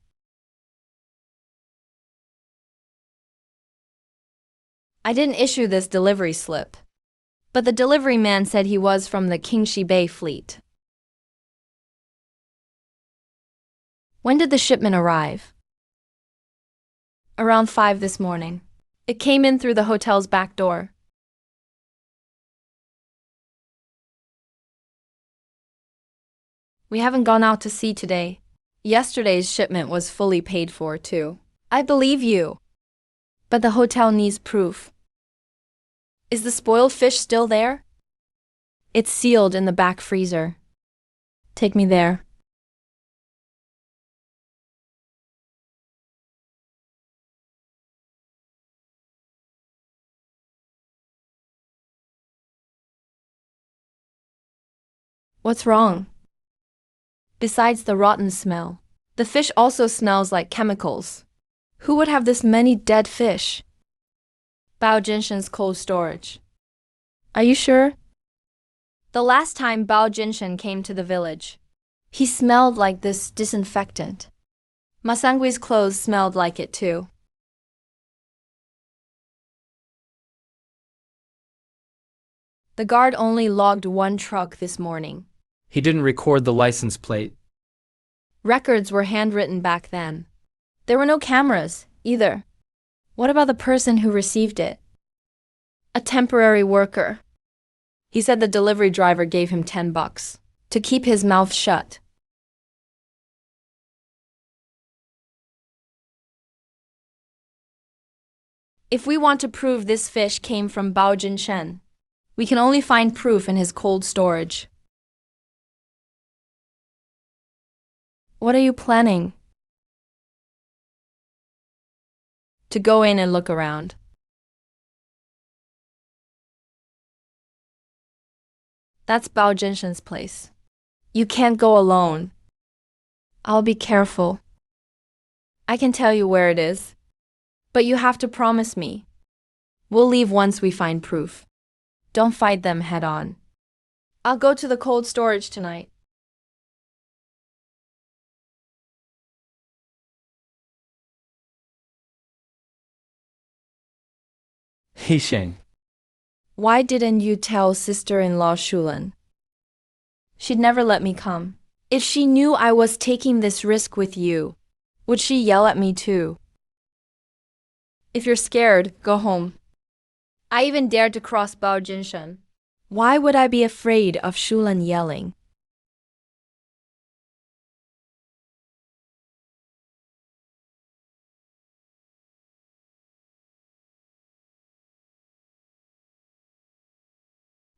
I didn't issue this delivery slip, but the delivery man said he was from the Qingxi Bay fleet. When did the shipment arrive? Around 5 this morning. It came in through the hotel's back door. We haven't gone out to sea today. Yesterday's shipment was fully paid for, too. I believe you. But the hotel needs proof. Is the spoiled fish still there? It's sealed in the back freezer. Take me there. What's wrong? Besides the rotten smell, the fish also smells like chemicals. Who would have this many dead fish? Bao Jinshen's cold storage. Are you sure? The last time Bao Jinshen came to the village, he smelled like this disinfectant. Masangui's clothes smelled like it too. The guard only logged one truck this morning. He didn't record the license plate. Records were handwritten back then. There were no cameras, either. What about the person who received it? A temporary worker. He said the delivery driver gave him $10 to keep his mouth shut. If we want to prove this fish came from Bao Jinshen, we can only find proof in his cold storage. What are you planning? To go in and look around. That's Bao Jinshen's place. You can't go alone. I'll be careful. I can tell you where it is, but you have to promise me. We'll leave once we find proof. Don't fight them head on. I'll go to the cold storage tonight. Hisheng. Why didn't you tell sister-in-law Shulan? She'd never let me come. If she knew I was taking this risk with you, would she yell at me too? If you're scared, go home. I even dared to cross Bao Jinshen. Why would I be afraid of Shulan yelling?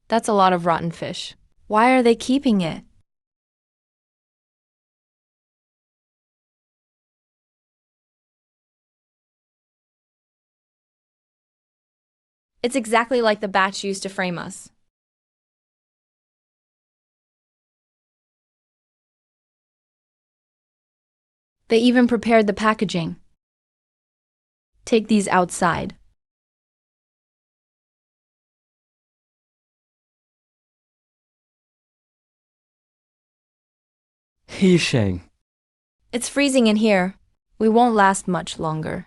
That's a lot of rotten fish. Why are they keeping it? It's exactly like the batch used to frame us. They even prepared the packaging. Take these outside. Hisheng. It's freezing in here. We won't last much longer.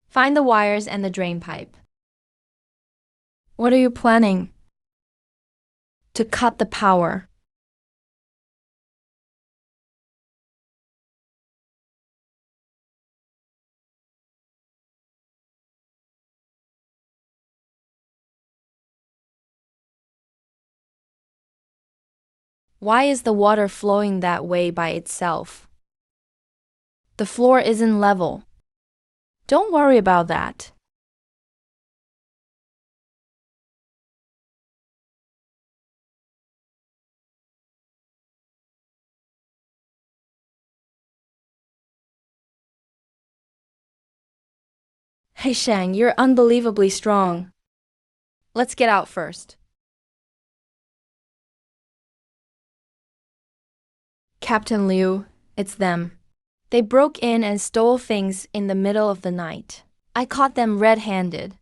Find the wires and the drain pipe. What are you planning? To cut the power. Why is the water flowing that way by itself? The floor isn't level. Don't worry about that. Hey Shang, you're unbelievably strong. Let's get out first. Captain Liu, it's them. They broke in and stole things in the middle of the night. I caught them red-handed.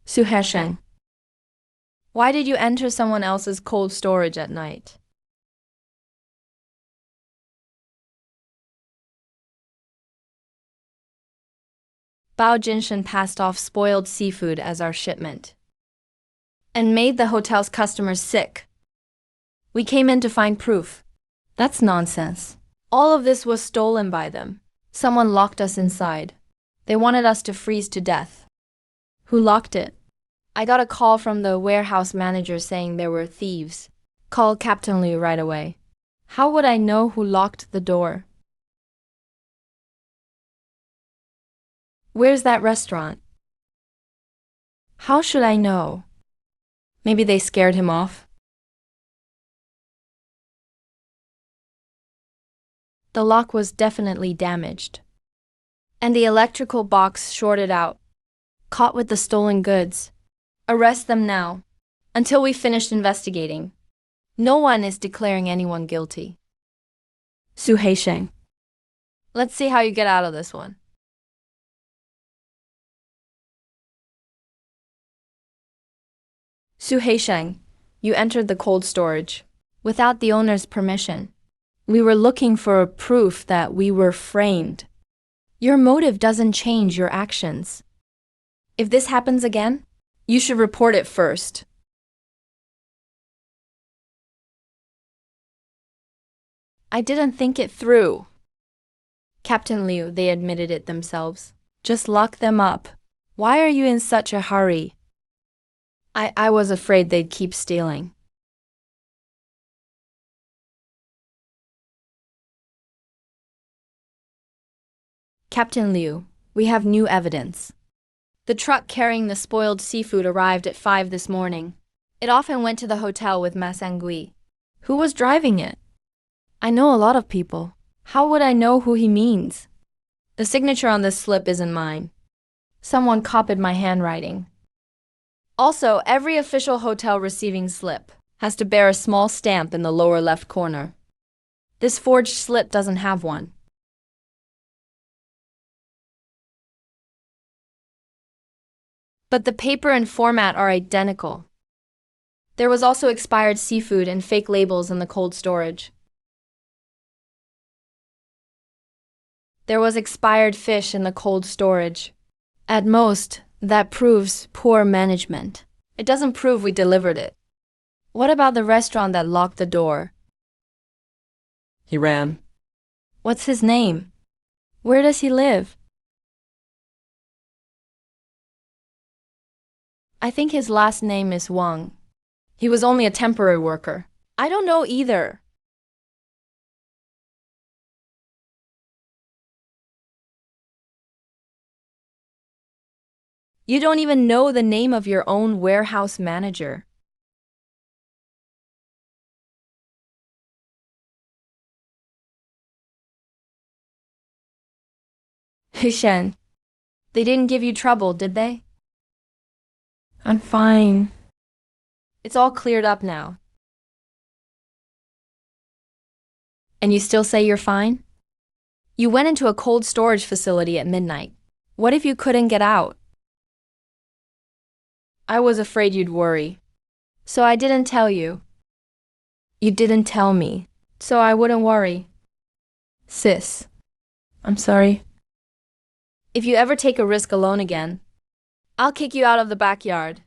Su Hesheng, why did you enter someone else's cold storage at night? Bao Jinshen passed off spoiled seafood as our shipment and made the hotel's customers sick. We came in to find proof. That's nonsense. All of this was stolen by them. Someone locked us inside. They wanted us to freeze to death. Who locked it? I got a call from the warehouse manager saying there were thieves. Call Captain Liu right away. How would I know who locked the door? Where's that restaurant? How should I know? Maybe they scared him off? The lock was definitely damaged. And the electrical box shorted out. Caught with the stolen goods. Arrest them now. Until we finished investigating. No one is declaring anyone guilty. Su Haisheng. Let's see how you get out of this one. Su Haisheng, you entered the cold storage without the owner's permission. We were looking for a proof that we were framed. Your motive doesn't change your actions. If this happens again, you should report it first. I didn't think it through. Captain Liu, they admitted it themselves. Just lock them up. Why are you in such a hurry? I was afraid they'd keep stealing. Captain Liu, we have new evidence. The truck carrying the spoiled seafood arrived at 5 this morning. It often went to the hotel with Ma Sangui. Who was driving it? I know a lot of people. How would I know who he means? The signature on this slip isn't mine. Someone copied my handwriting. Also, every official hotel receiving slip has to bear a small stamp in the lower left corner. This forged slip doesn't have one. But the paper and format are identical. There was also expired seafood and fake labels in the cold storage. There was expired fish in the cold storage. At most, that proves poor management. It doesn't prove we delivered it. What about the restaurant that locked the door? He ran. What's his name? Where does he live? I think his last name is Wang. He was only a temporary worker. I don't know either. You don't even know the name of your own warehouse manager. Hishen, they didn't give you trouble, did they? I'm fine. It's all cleared up now. And you still say you're fine? You went into a cold storage facility at midnight. What if you couldn't get out? I was afraid you'd worry. So I didn't tell you. You didn't tell me, so I wouldn't worry. Sis, I'm sorry. If you ever take a risk alone again, I'll kick you out of the backyard.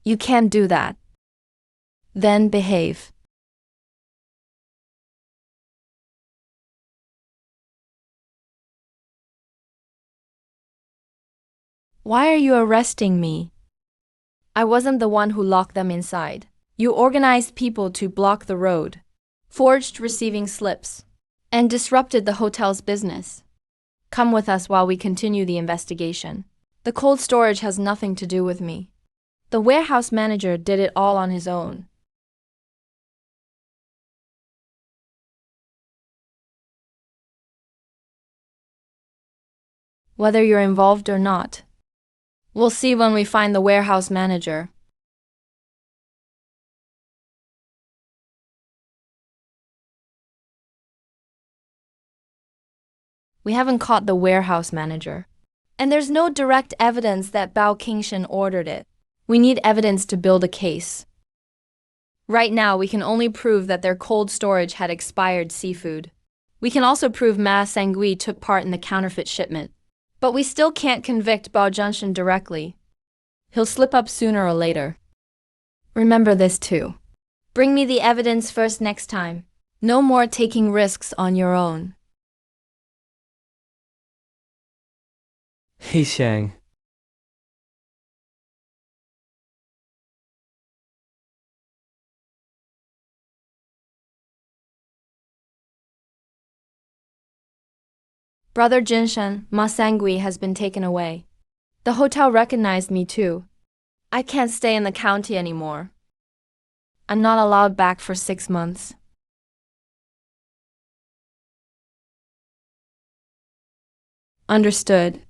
You can't do that. Then behave. Why are you arresting me? I wasn't the one who locked them inside. You organized people to block the road, forged receiving slips, and disrupted the hotel's business. Come with us while we continue the investigation. The cold storage has nothing to do with me. The warehouse manager did it all on his own. Whether you're involved or not, we'll see when we find the warehouse manager. We haven't caught the warehouse manager. And there's no direct evidence that Bao Qingshan ordered it. We need evidence to build a case. Right now, we can only prove that their cold storage had expired seafood. We can also prove Ma Sangui took part in the counterfeit shipment. But we still can't convict Bao Zhenshan directly. He'll slip up sooner or later. Remember this too. Bring me the evidence first next time. No more taking risks on your own. Hisheng. Brother Jinshan, Ma Sangui has been taken away. The hotel recognized me too. I can't stay in the county anymore. I'm not allowed back for 6 months. Understood.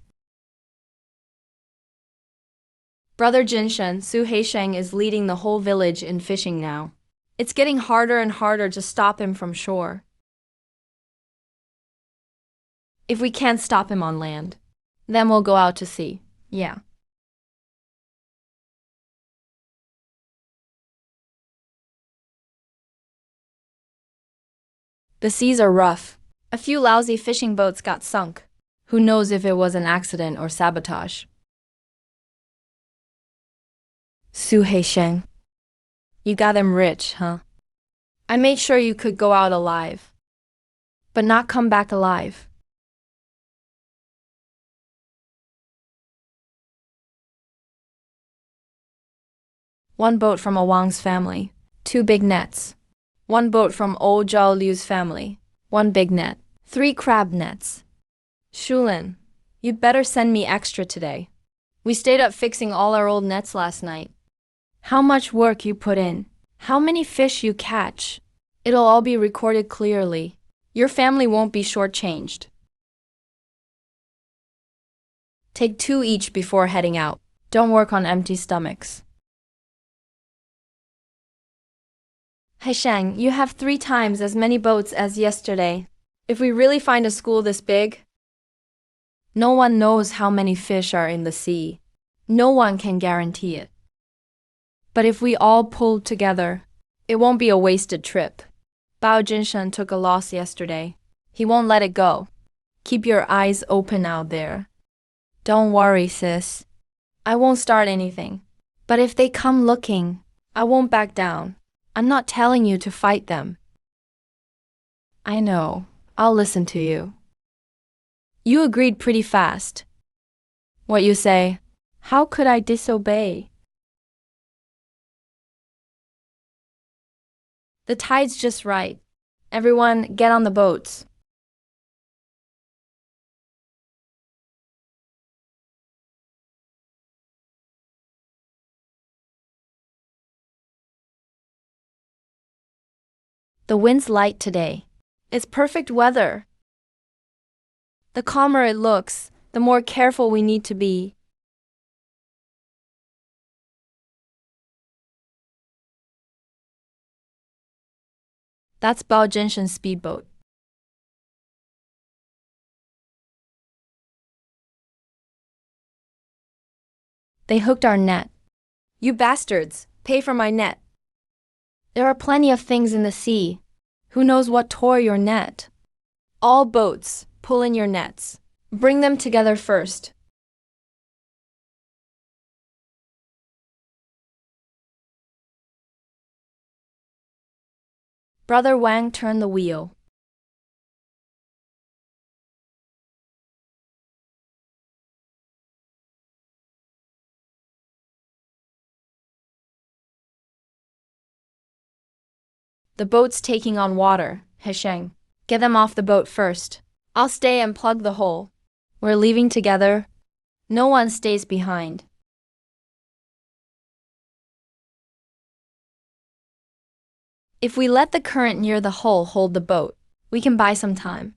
Brother Jinshan, Su Haisheng is leading the whole village in fishing now. It's getting harder and harder to stop him from shore. If we can't stop him on land, then we'll go out to sea. Yeah. The seas are rough. A few lousy fishing boats got sunk. Who knows if it was an accident or sabotage? Su Heisheng. You got them rich, huh? I made sure you could go out alive, but not come back alive. One boat from a Wang's family, 2 big nets. One boat from old Zhao Liu's family, 1 big net, 3 crab nets. Shulin, you'd better send me extra today. We stayed up fixing all our old nets last night. How much work you put in, how many fish you catch. It'll all be recorded clearly. Your family won't be shortchanged. Take 2 each before heading out. Don't work on empty stomachs. Heisheng, you have 3 times as many boats as yesterday. If we really find a school this big, no one knows how many fish are in the sea. No one can guarantee it. But if we all pull together, it won't be a wasted trip. Bao Jinshen took a loss yesterday. He won't let it go. Keep your eyes open out there. Don't worry, sis. I won't start anything. But if they come looking, I won't back down. I'm not telling you to fight them. I know. I'll listen to you. You agreed pretty fast. What you say? How could I disobey? The tide's just right. Everyone, get on the boats. The wind's light today. It's perfect weather. The calmer it looks, the more careful we need to be. That's Bao Jinshen's speedboat. They hooked our net. You bastards, pay for my net. There are plenty of things in the sea. Who knows what tore your net? All boats, pull in your nets. Bring them together first. Brother Wang turned the wheel. The boat's taking on water, Heisheng. Get them off the boat first. I'll stay and plug the hole. We're leaving together. No one stays behind. If we let the current near the hull hold the boat, we can buy some time.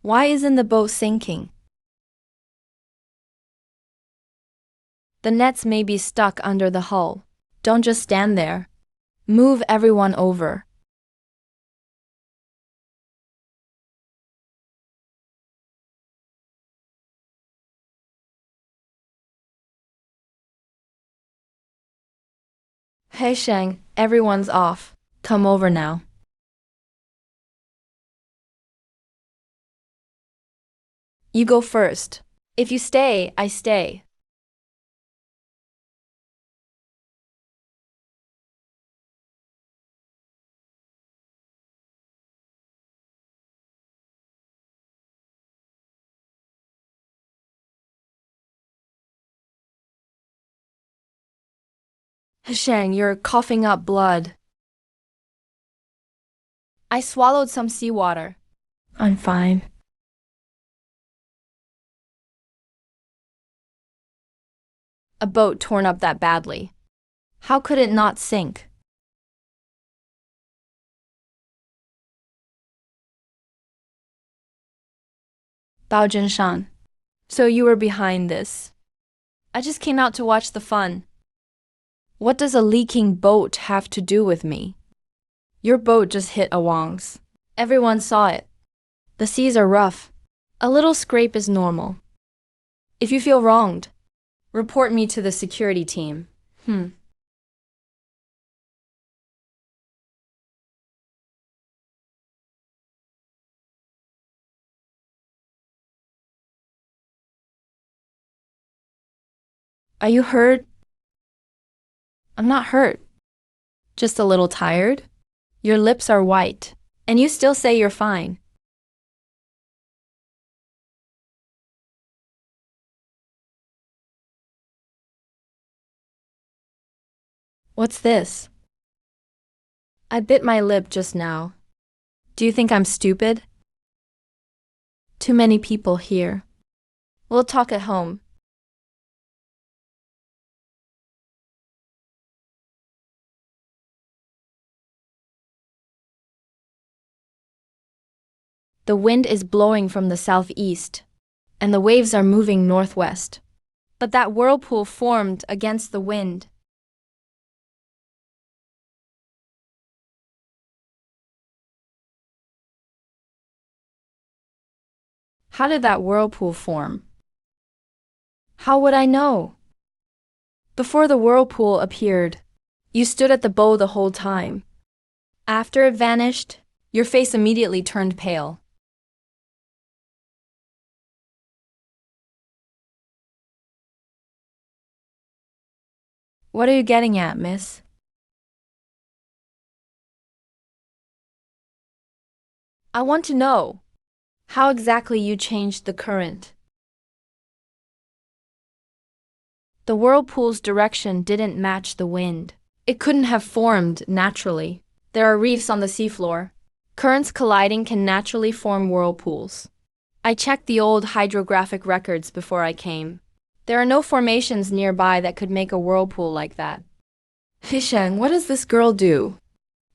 Why isn't the boat sinking? The nets may be stuck under the hull. Don't just stand there. Move everyone over. Heisheng, everyone's off. Come over now. You go first. If you stay, I stay. Heisheng, you're coughing up blood. I swallowed some seawater. I'm fine. A boat torn up that badly. How could it not sink? Bao Jinshan. So you were behind this. I just came out to watch the fun. What does a leaking boat have to do with me? Your boat just hit a Wang's. Everyone saw it. The seas are rough. A little scrape is normal. If you feel wronged, report me to the security team. Are you hurt? I'm not hurt. Just a little tired? Your lips are white, and you still say you're fine. What's this? I bit my lip just now. Do you think I'm stupid? Too many people here. We'll talk at home. The wind is blowing from the southeast, and the waves are moving northwest. But that whirlpool formed against the wind. How did that whirlpool form? How would I know? Before the whirlpool appeared, you stood at the bow the whole time. After it vanished, your face immediately turned pale. What are you getting at, miss? I want to know how exactly you changed the current. The whirlpool's direction didn't match the wind. It couldn't have formed naturally. There are reefs on the seafloor. Currents colliding can naturally form whirlpools. I checked the old hydrographic records before I came. There are no formations nearby that could make a whirlpool like that. Hisheng, what does this girl do?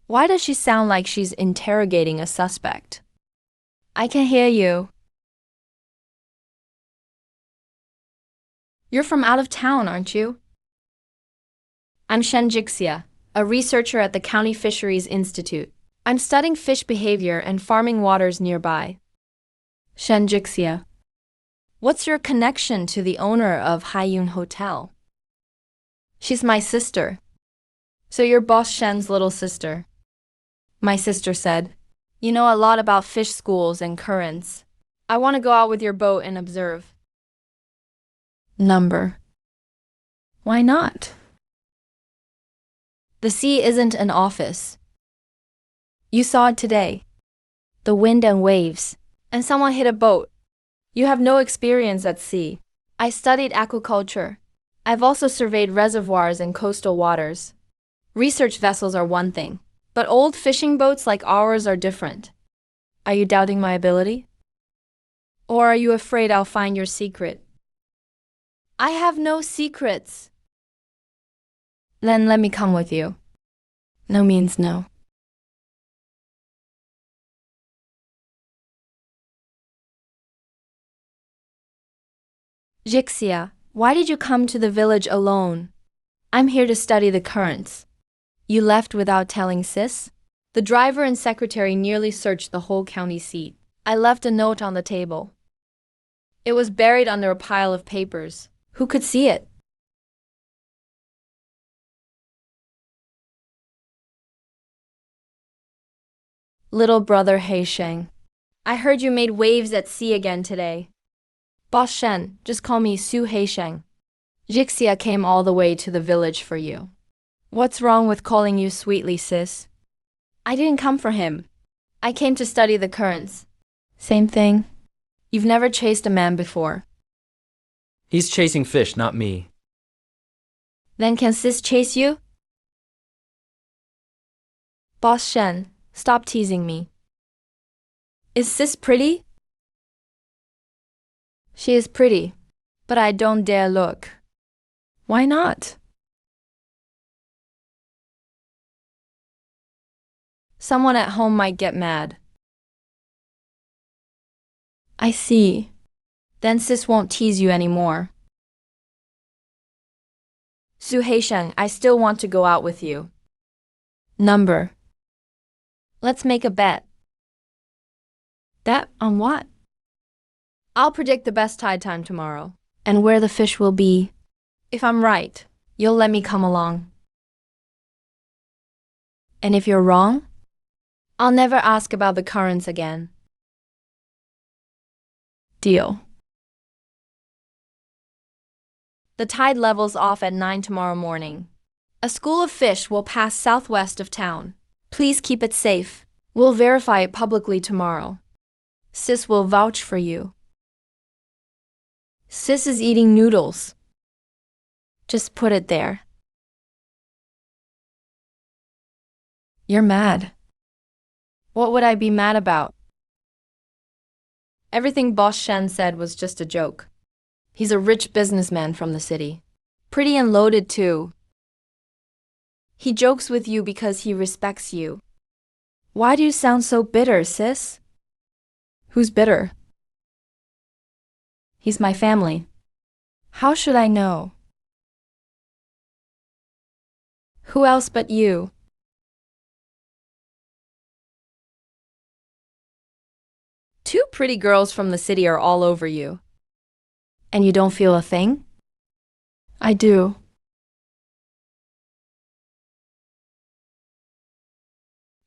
Why does she sound like she's interrogating a suspect? I can hear you. You're from out of town, aren't you? I'm Shen Jixia, a researcher at the County Fisheries Institute. I'm studying fish behavior and farming waters nearby. Shen Jixia. What's your connection to the owner of Haiyun Hotel? She's my sister. So you're Boss Shen's little sister. My sister said, you know a lot about fish schools and currents. I want to go out with your boat and observe. Number. Why not? The sea isn't an office. You saw it today. The wind and waves, and someone hit a boat. You have no experience at sea. I studied aquaculture. I've also surveyed reservoirs and coastal waters. Research vessels are one thing, but old fishing boats like ours are different. Are you doubting my ability? Or are you afraid I'll find your secret? I have no secrets. Then let me come with you. No means no. Jixia, why did you come to the village alone? I'm here to study the currents. You left without telling sis? The driver and secretary nearly searched the whole county seat. I left a note on the table. It was buried under a pile of papers. Who could see it? Little brother Heisheng. I heard you made waves at sea again today. Boss Shen, just call me Su Heisheng. Jixia came all the way to the village for you. What's wrong with calling you sweetly, sis? I didn't come for him. I came to study the currents. Same thing. You've never chased a man before. He's chasing fish, not me. Then can sis chase you? Boss Shen, stop teasing me. Is sis pretty? She is pretty, but I don't dare look. Why not? Someone at home might get mad. I see. Then sis won't tease you anymore. Su Haisheng, I still want to go out with you. Number. Let's make a bet. Bet on what? I'll predict the best tide time tomorrow, and where the fish will be. If I'm right, you'll let me come along. And if you're wrong, I'll never ask about the currents again. Deal. The tide levels off at 9 tomorrow morning. A school of fish will pass southwest of town. Please keep it safe. We'll verify it publicly tomorrow. Sis will vouch for you. Sis is eating noodles. Just put it there. You're mad. What would I be mad about? Everything Boss Shen said was just a joke. He's a rich businessman from the city. Pretty and loaded too. He jokes with you because he respects you. Why do you sound so bitter, sis? Who's bitter? He's my family. How should I know? Who else but you? Two pretty girls from the city are all over you. And you don't feel a thing? I do.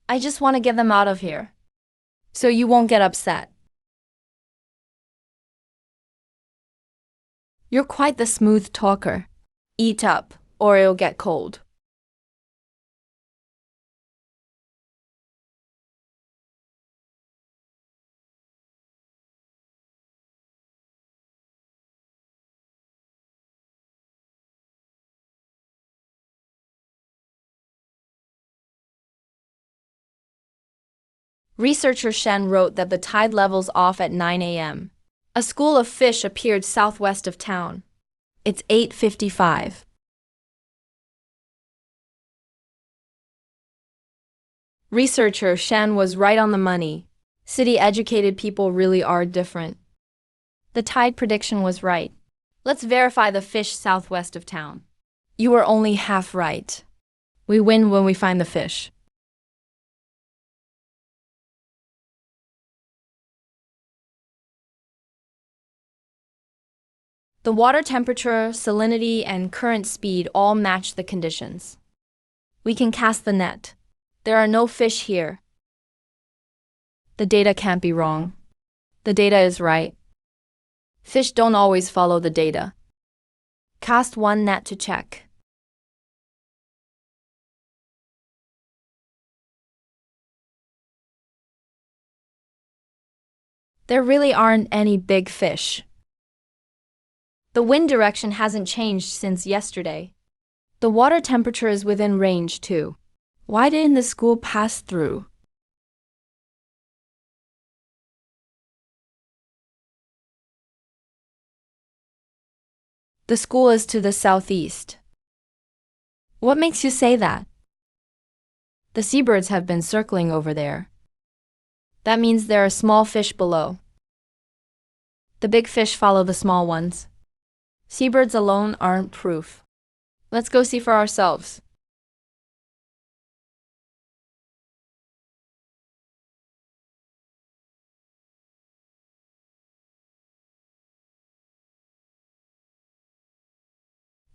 I just want to get them out of here, so you won't get upset. You're quite the smooth talker. Eat up, or it'll get cold. Researcher Shen wrote that the tide levels off at 9 a.m. A school of fish appeared southwest of town. It's 8:55. Researcher Shen was right on the money. City-educated people really are different. The tide prediction was right. Let's verify the fish southwest of town. You were only half right. We win when we find the fish. The water temperature, salinity, and current speed all match the conditions. We can cast the net. There are no fish here. The data can't be wrong. The data is right. Fish don't always follow the data. Cast one net to check. There really aren't any big fish. The wind direction hasn't changed since yesterday. The water temperature is within range too. Why didn't the school pass through? The school is to the southeast. What makes you say that? The seabirds have been circling over there. That means there are small fish below. The big fish follow the small ones. Seabirds alone aren't proof. Let's go see for ourselves.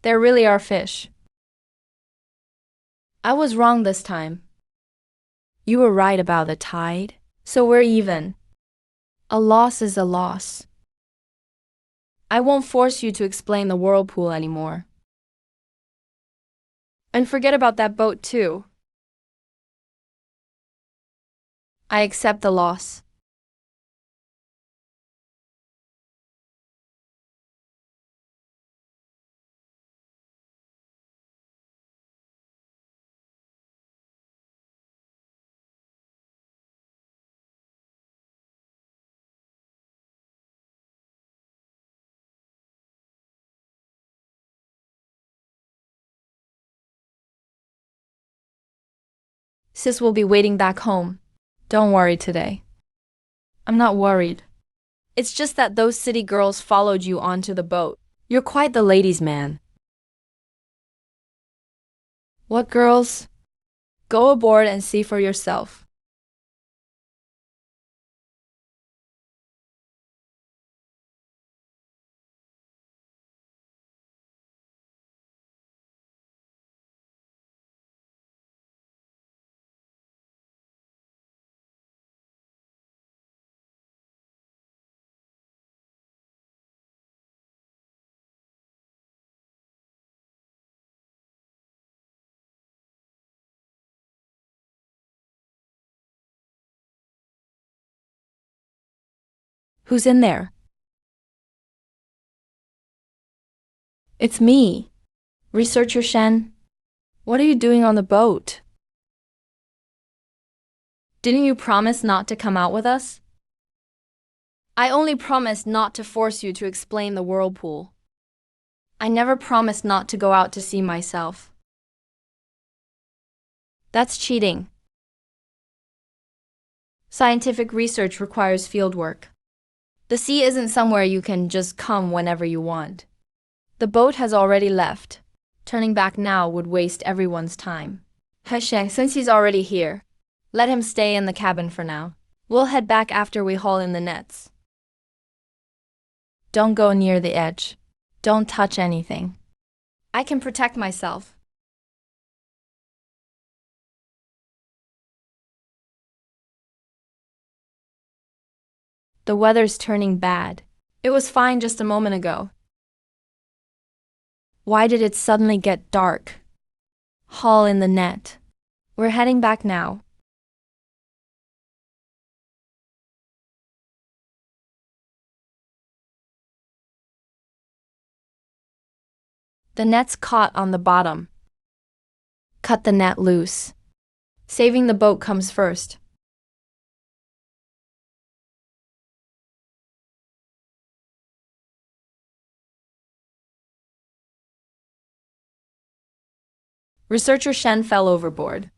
There really are fish. I was wrong this time. You were right about the tide, so we're even. A loss is a loss. I won't force you to explain the whirlpool anymore. And forget about that boat too. I accept the loss. Sis will be waiting back home. Don't worry today. I'm not worried. It's just that those city girls followed you onto the boat. You're quite the ladies' man. What girls? Go aboard and see for yourself. Who's in there? It's me. Researcher Shen. What are you doing on the boat? Didn't you promise not to come out with us? I only promised not to force you to explain the whirlpool. I never promised not to go out to see myself. That's cheating. Scientific research requires fieldwork. The sea isn't somewhere you can just come whenever you want. The boat has already left. Turning back now would waste everyone's time. Hesheng, since he's already here, let him stay in the cabin for now. We'll head back after we haul in the nets. Don't go near the edge. Don't touch anything. I can protect myself. The weather's turning bad. It was fine just a moment ago. Why did it suddenly get dark? Haul in the net. We're heading back now. The net's caught on the bottom. Cut the net loose. Saving the boat comes first. Researcher Shen fell overboard.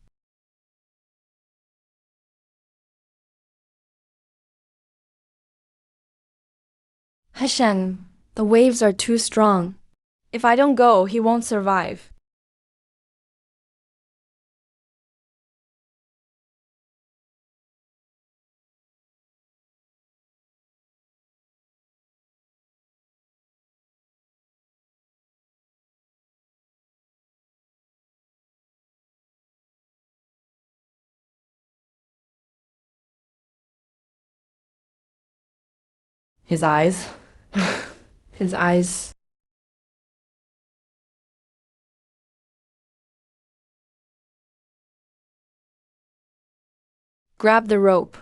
Hesheng, the waves are too strong. If I don't go, he won't survive. His eyes. His eyes. Grab the rope.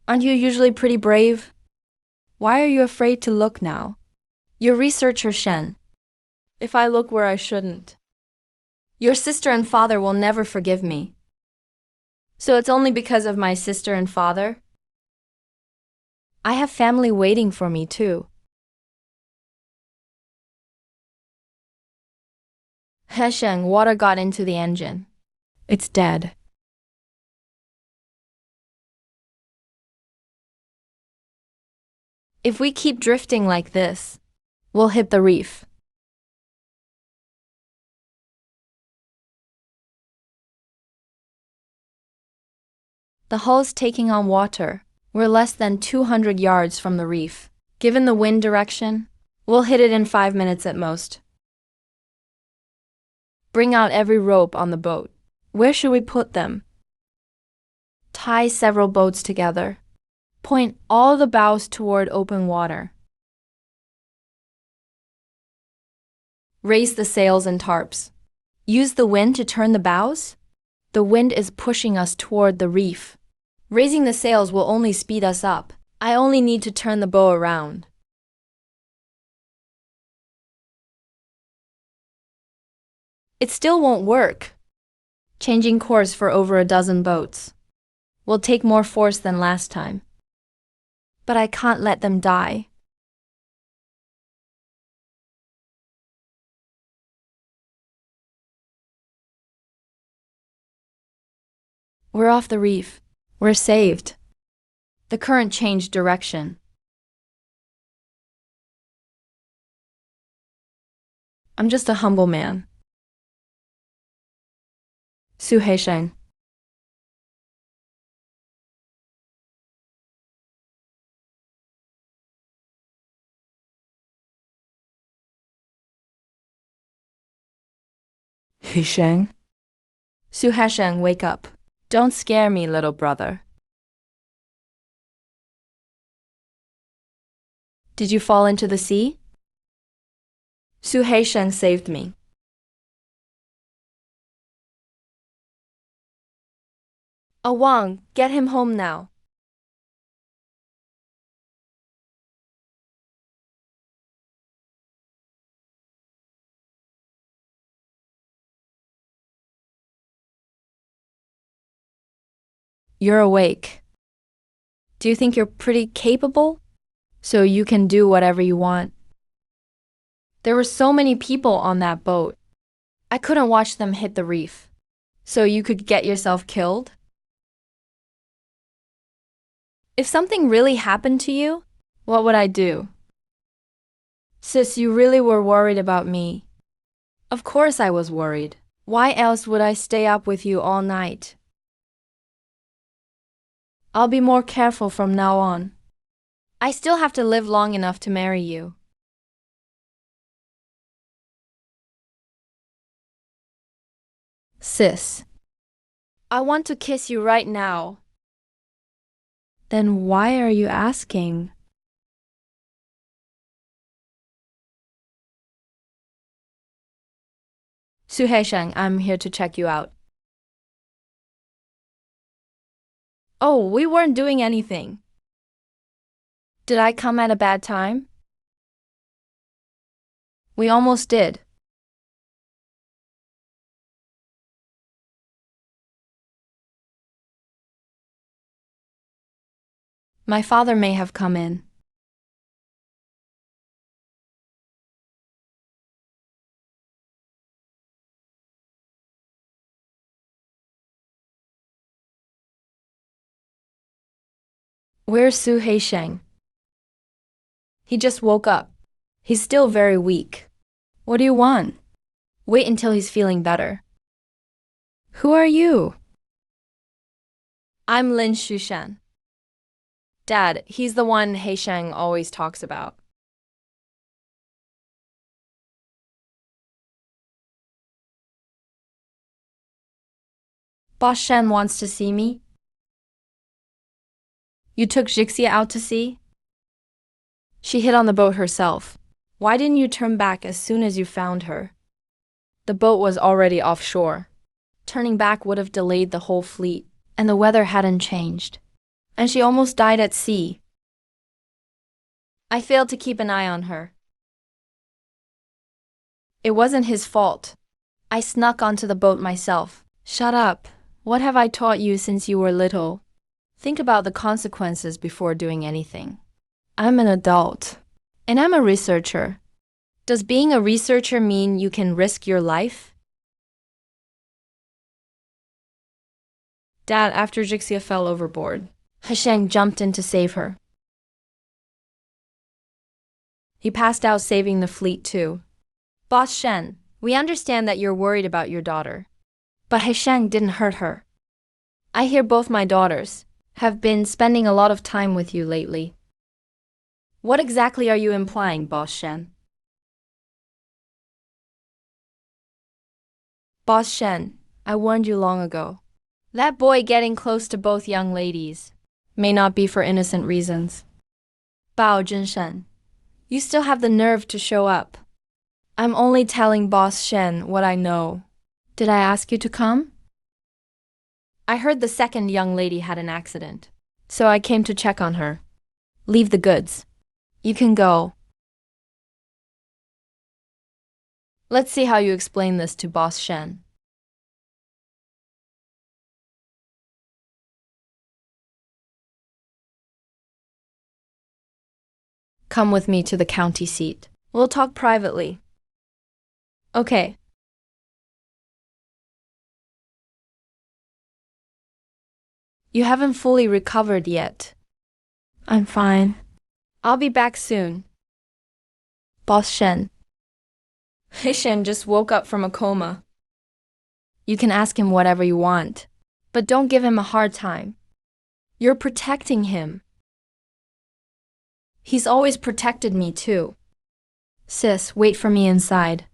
Aren't you usually pretty brave? Why are you afraid to look now? You're researcher Shen. If I look where I shouldn't, your sister and father will never forgive me. So it's only because of my sister and father? I have family waiting for me too. Hesheng, water got into the engine. It's dead. If we keep drifting like this, we'll hit the reef. The hull's taking on water. We're less than 200 yards from the reef. Given the wind direction, we'll hit it in 5 minutes at most. Bring out every rope on the boat. Where should we put them? Tie several boats together. Point all the bows toward open water. Raise the sails and tarps. Use the wind to turn the bows? The wind is pushing us toward the reef. Raising the sails will only speed us up. I only need to turn the bow around. It still won't work. Changing course for over a dozen boats. Will take more force than last time. But I can't let them die. We're off the reef. We're saved. The current changed direction. I'm just a humble man. Su Heisheng. Heisheng? Su Heisheng, wake up. Don't scare me, little brother. Did you fall into the sea? Su Heisheng saved me. Wang, get him home now. You're awake. Do you think you're pretty capable? So you can do whatever you want? There were so many people on that boat. I couldn't watch them hit the reef. So you could get yourself killed? If something really happened to you, what would I do? Sis, you really were worried about me. Of course I was worried. Why else would I stay up with you all night? I'll be more careful from now on. I still have to live long enough to marry you. Sis, I want to kiss you right now. Then why are you asking? Su Heisheng, I'm here to check you out. Oh, we weren't doing anything. Did I come at a bad time? We almost did. My father may have come in. Where's Su Heisheng? He just woke up. He's still very weak. What do you want? Wait until he's feeling better. Who are you? I'm Lin Shushan. Dad, he's the one Heisheng always talks about. Boss Shen wants to see me. You took Jixia out to sea? She hid on the boat herself. Why didn't you turn back as soon as you found her? The boat was already offshore. Turning back would have delayed the whole fleet, and the weather hadn't changed. And she almost died at sea. I failed to keep an eye on her. It wasn't his fault. I snuck onto the boat myself. Shut up. What have I taught you since you were little? Think about the consequences before doing anything. I'm an adult, and I'm a researcher. Does being a researcher mean you can risk your life? Dad, after Jixia fell overboard, Heisheng jumped in to save her. He passed out saving the fleet too. Boss Shen, we understand that you're worried about your daughter. But Heisheng didn't hurt her. I hear both my daughters have been spending a lot of time with you lately. What exactly are you implying, Boss Shen? Boss Shen, I warned you long ago. That boy getting close to both young ladies may not be for innocent reasons. Bao Jinshen, you still have the nerve to show up. I'm only telling Boss Shen what I know. Did I ask you to come? I heard the second young lady had an accident, so I came to check on her. Leave the goods. You can go. Let's see how you explain this to Boss Shen. Come with me to the county seat. We'll talk privately. Okay. You haven't fully recovered yet. I'm fine. I'll be back soon. Boss Shen. Shen just woke up from a coma. You can ask him whatever you want, but don't give him a hard time. You're protecting him. He's always protected me too. Sis, wait for me inside.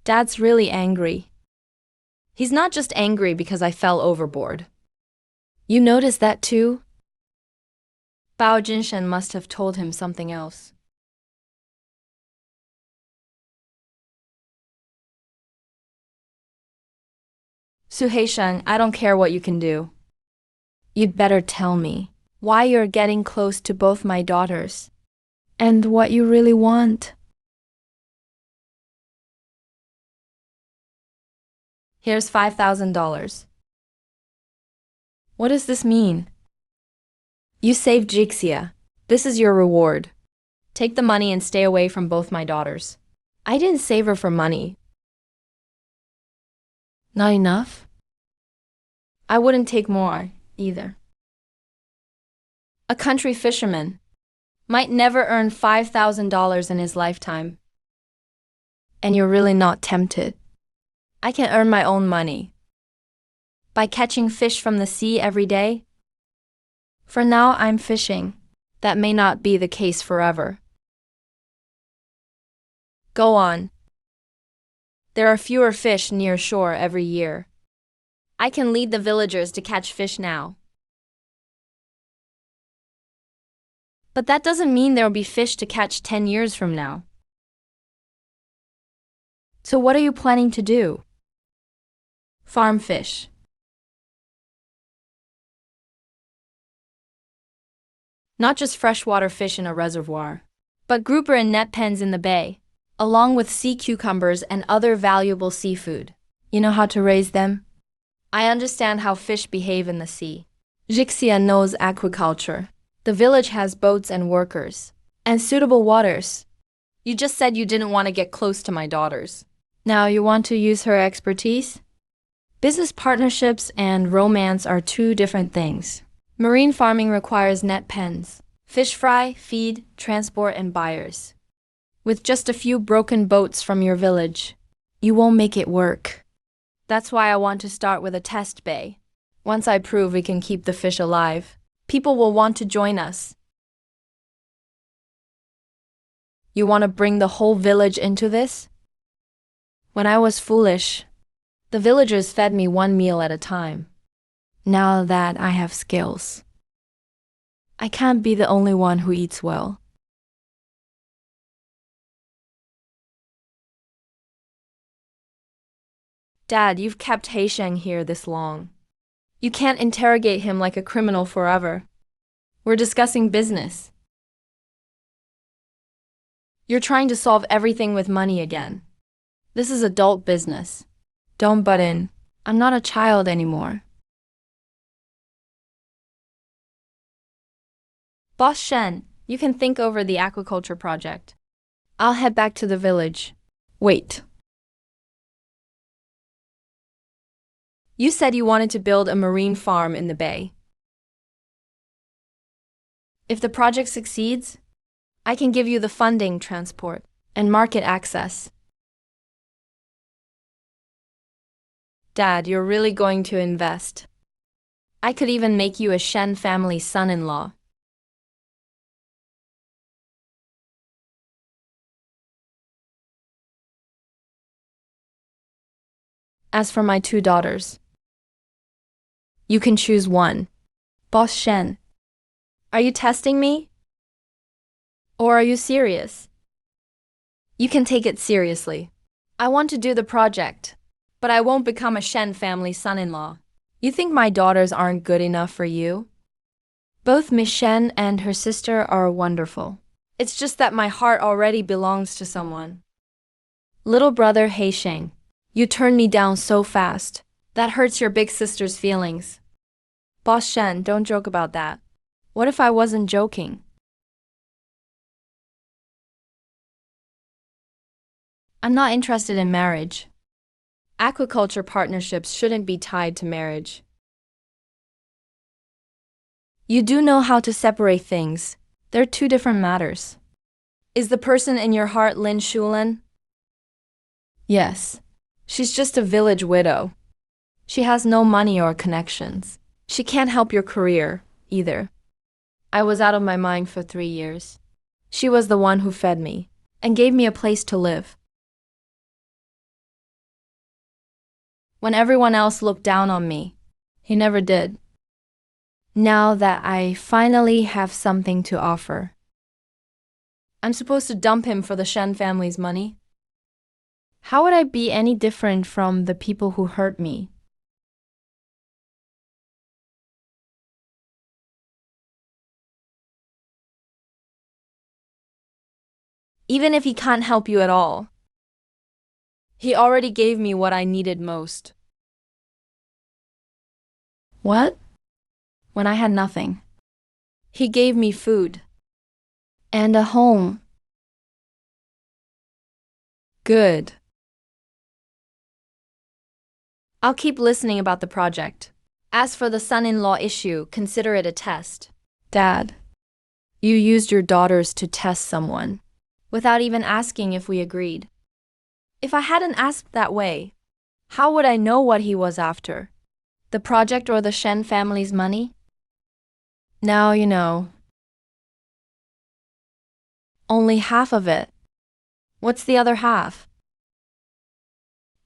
Dad's really angry. He's not just angry because I fell overboard. You noticed that too? Bao Jinshen must have told him something else. Su Heishan, I don't care what you can do. You'd better tell me why you're getting close to both my daughters and what you really want. Here's $5,000. What does this mean? You saved Jixia. This is your reward. Take the money and stay away from both my daughters. I didn't save her for money. Not enough? I wouldn't take more, either. A country fisherman might never earn $5,000 in his lifetime. And you're really not tempted. I can earn my own money. By catching fish from the sea every day? For now, I'm fishing. That may not be the case forever. Go on. There are fewer fish near shore every year. I can lead the villagers to catch fish now. But that doesn't mean there will be fish to catch 10 years from now. So what are you planning to do? Farm fish. Not just freshwater fish in a reservoir, but grouper and net pens in the bay, along with sea cucumbers and other valuable seafood. You know how to raise them? I understand how fish behave in the sea. Jixia knows aquaculture. The village has boats and workers, and suitable waters. You just said you didn't want to get close to my daughters. Now you want to use her expertise? Business partnerships and romance are two different things. Marine farming requires net pens, fish fry, feed, transport, and buyers. With just a few broken boats from your village, you won't make it work. That's why I want to start with a test bay. Once I prove we can keep the fish alive, people will want to join us. You want to bring the whole village into this? When I was foolish, the villagers fed me one meal at a time. Now that I have skills, I can't be the only one who eats well. Dad, you've kept Heisheng here this long. You can't interrogate him like a criminal forever. We're discussing business. You're trying to solve everything with money again. This is adult business. Don't butt in. I'm not a child anymore. Boss Shen, you can think over the aquaculture project. I'll head back to the village. Wait. You said you wanted to build a marine farm in the bay. If the project succeeds, I can give you the funding, transport, and market access. Dad, you're really going to invest. I could even make you a Shen family son-in-law. As for my two daughters, you can choose one. Boss Shen, are you testing me? Or are you serious? You can take it seriously. I want to do the project, but I won't become a Shen family son-in-law. You think my daughters aren't good enough for you? Both Miss Shen and her sister are wonderful. It's just that my heart already belongs to someone. Little brother Heisheng, you turned me down so fast. That hurts your big sister's feelings. Boss Shen, don't joke about that. What if I wasn't joking? I'm not interested in marriage. Aquaculture partnerships shouldn't be tied to marriage. You do know how to separate things. They're two different matters. Is the person in your heart Lin Shulen? Yes. She's just a village widow. She has no money or connections. She can't help your career, either. I was out of my mind for 3 years. She was the one who fed me and gave me a place to live. When everyone else looked down on me, he never did. Now that I finally have something to offer, I'm supposed to dump him for the Shen family's money? How would I be any different from the people who hurt me? Even if he can't help you at all, he already gave me what I needed most. What? When I had nothing, he gave me food. And a home. Good. I'll keep listening about the project. As for the son-in-law issue, consider it a test. Dad, you used your daughters to test someone, without even asking if we agreed. If I hadn't asked that way, how would I know what he was after? The project or the Shen family's money? Now you know. Only half of it. What's the other half?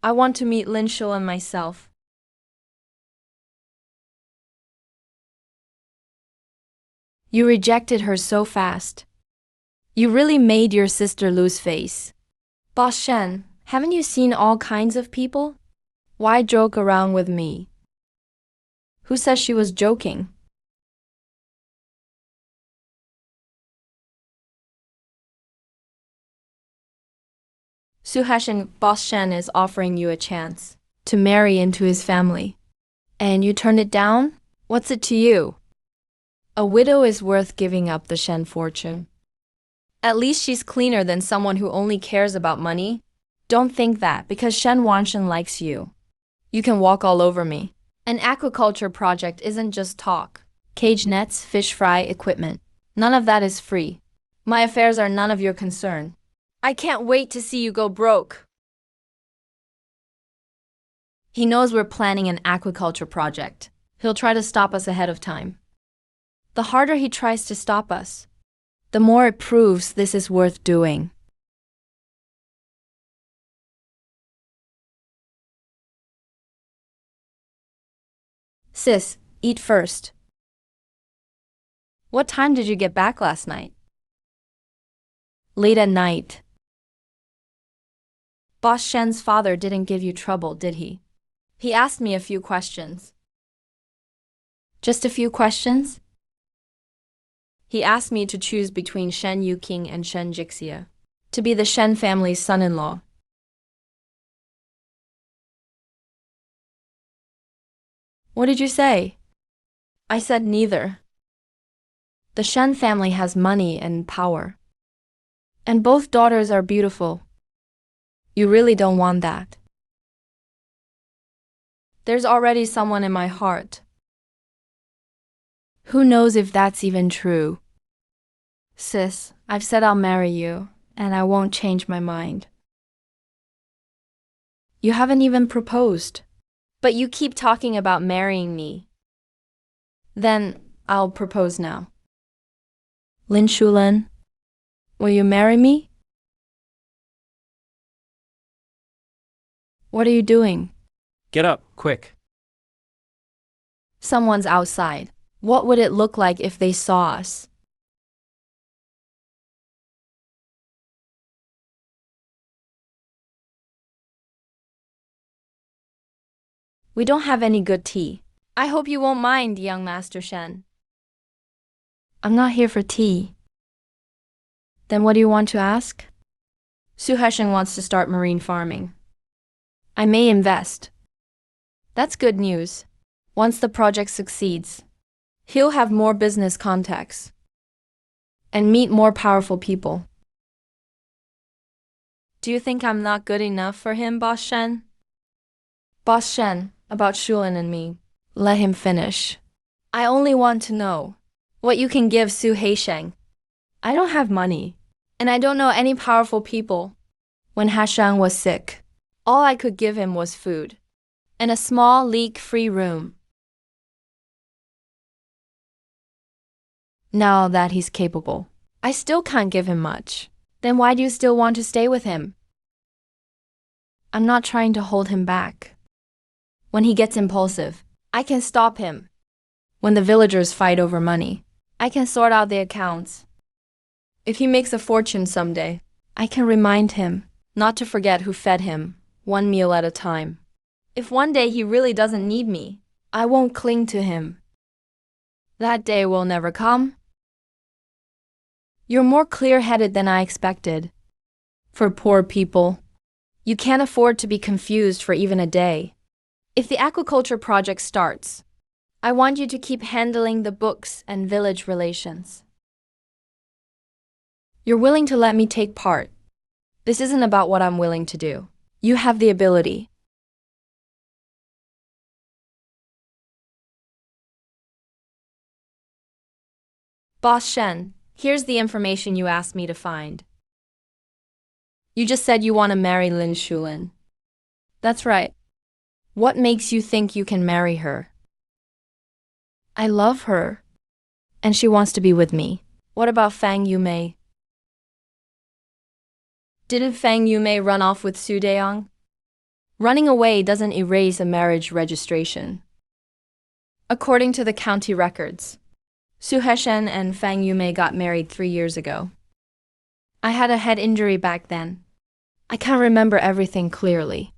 I want to meet Lin Shulen myself. You rejected her so fast. You really made your sister lose face. Boss Shen, haven't you seen all kinds of people? Why joke around with me? Who says she was joking? Suhashin, Boss Shen is offering you a chance to marry into his family. And you turned it down? What's it to you? A widow is worth giving up the Shen fortune. At least she's cleaner than someone who only cares about money. Don't think that because Shen Wanshen likes you, you can walk all over me. An aquaculture project isn't just talk. Cage nets, fish fry equipment. None of that is free. My affairs are none of your concern. I can't wait to see you go broke. He knows we're planning an aquaculture project. He'll try to stop us ahead of time. The harder he tries to stop us, the more it proves this is worth doing. Sis, eat first. What time did you get back last night? Late at night. Boss Shen's father didn't give you trouble, did he? He asked me a few questions. Just a few questions? He asked me to choose between Shen Yuqing and Shen Jixia, to be the Shen family's son-in-law. What did you say? I said neither. The Shen family has money and power. And both daughters are beautiful. You really don't want that. There's already someone in my heart. Who knows if that's even true? Sis, I've said I'll marry you, and I won't change my mind. You haven't even proposed, but you keep talking about marrying me. Then I'll propose now. Lin Shulen, will you marry me? What are you doing? Get up, quick. Someone's outside. What would it look like if they saw us? We don't have any good tea. I hope you won't mind, young Master Shen. I'm not here for tea. Then what do you want to ask? Su Hesheng wants to start marine farming. I may invest. That's good news. Once the project succeeds, he'll have more business contacts and meet more powerful people. Do you think I'm not good enough for him, Boss Shen? Boss Shen, about Shulin and me, let him finish. I only want to know what you can give Su Heisheng. I don't have money, and I don't know any powerful people. When Hashang was sick, all I could give him was food and a small leak-free room. Now that he's capable, I still can't give him much. Then why do you still want to stay with him? I'm not trying to hold him back. When he gets impulsive, I can stop him. When the villagers fight over money, I can sort out the accounts. If he makes a fortune someday, I can remind him not to forget who fed him, one meal at a time. If one day he really doesn't need me, I won't cling to him. That day will never come. You're more clear-headed than I expected. For poor people, you can't afford to be confused for even a day. If the aquaculture project starts, I want you to keep handling the books and village relations. You're willing to let me take part. This isn't about what I'm willing to do. You have the ability. Boss Shen, here's the information you asked me to find. You just said you want to marry Lin Shulin. That's right. What makes you think you can marry her? I love her, and she wants to be with me. What about Fang Yumei? Didn't Fang Yumei run off with Su Deong? Running away doesn't erase a marriage registration. According to the county records, Su Heshen and Fang Yumei got married 3 years ago. I had a head injury back then. I can't remember everything clearly.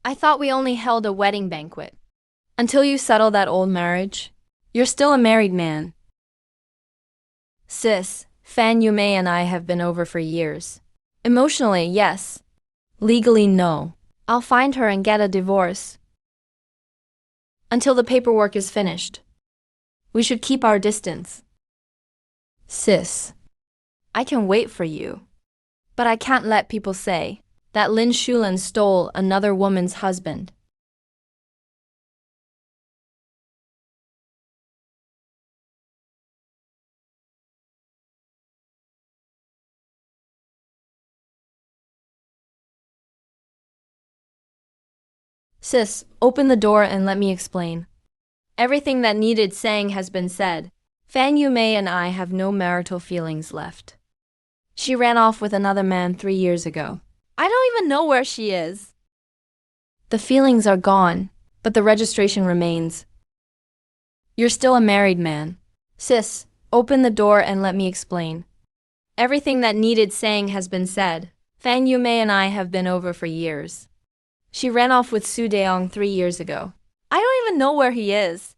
I thought we only held a wedding banquet. Until you settle that old marriage, you're still a married man. Sis, Fan Yumei and I have been over for years. Emotionally, yes. Legally, no. I'll find her and get a divorce. Until the paperwork is finished. We should keep our distance. Sis, I can wait for you. But I can't let people say that Lin Shulin stole another woman's husband. Sis, open the door and let me explain. Everything that needed saying has been said. Fan Yumei and I have no marital feelings left. She ran off with another man 3 years ago. I don't even know where she is. The feelings are gone, but the registration remains. You're still a married man. Sis, open the door and let me explain. Everything that needed saying has been said. Fan Yumei and I have been over for years. She ran off with Su Deong 3 years ago. I don't even know where he is.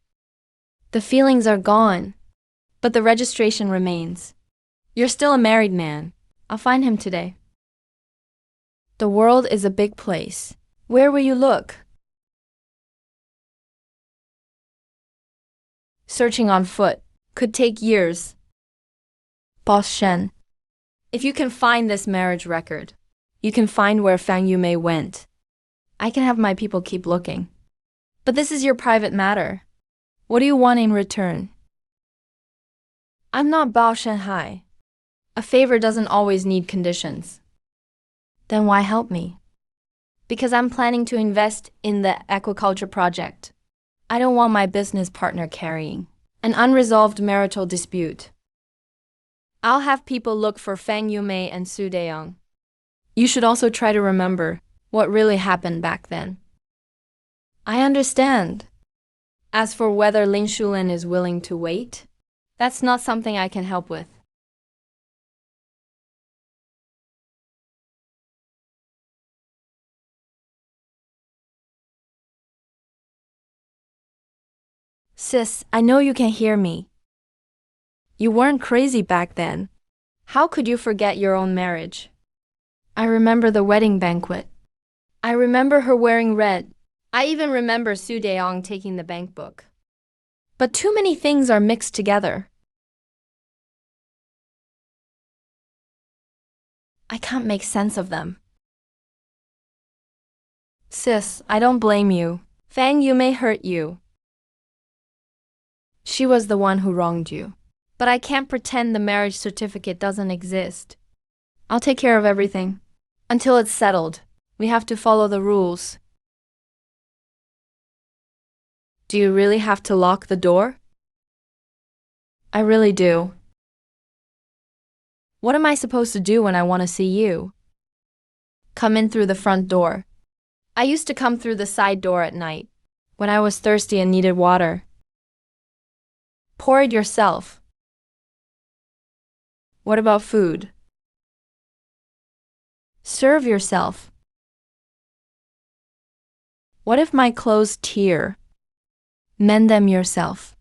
The feelings are gone, but the registration remains. You're still a married man. I'll find him today. The world is a big place. Where will you look? Searching on foot could take years. Boss Shen, if you can find this marriage record, you can find where Fang Yumei went. I can have my people keep looking. But this is your private matter. What do you want in return? I'm not Bao Shenhai. A favor doesn't always need conditions. Then why help me? Because I'm planning to invest in the aquaculture project. I don't want my business partner carrying an unresolved marital dispute. I'll have people look for Fang Yumei and Su Deong. You should also try to remember what really happened back then. I understand. As for whether Lin Shulin is willing to wait, that's not something I can help with. Sis, I know you can hear me. You weren't crazy back then. How could you forget your own marriage? I remember the wedding banquet. I remember her wearing red, I even remember Su Deong taking the bank book. But too many things are mixed together. I can't make sense of them. Sis, I don't blame you. Fang Yu may hurt you. She was the one who wronged you. But I can't pretend the marriage certificate doesn't exist. I'll take care of everything. Until it's settled, we have to follow the rules. Do you really have to lock the door? I really do. What am I supposed to do when I want to see you? Come in through the front door. I used to come through the side door at night, when I was thirsty and needed water. Pour it yourself. What about food? Serve yourself. What if my clothes tear? Mend them yourself.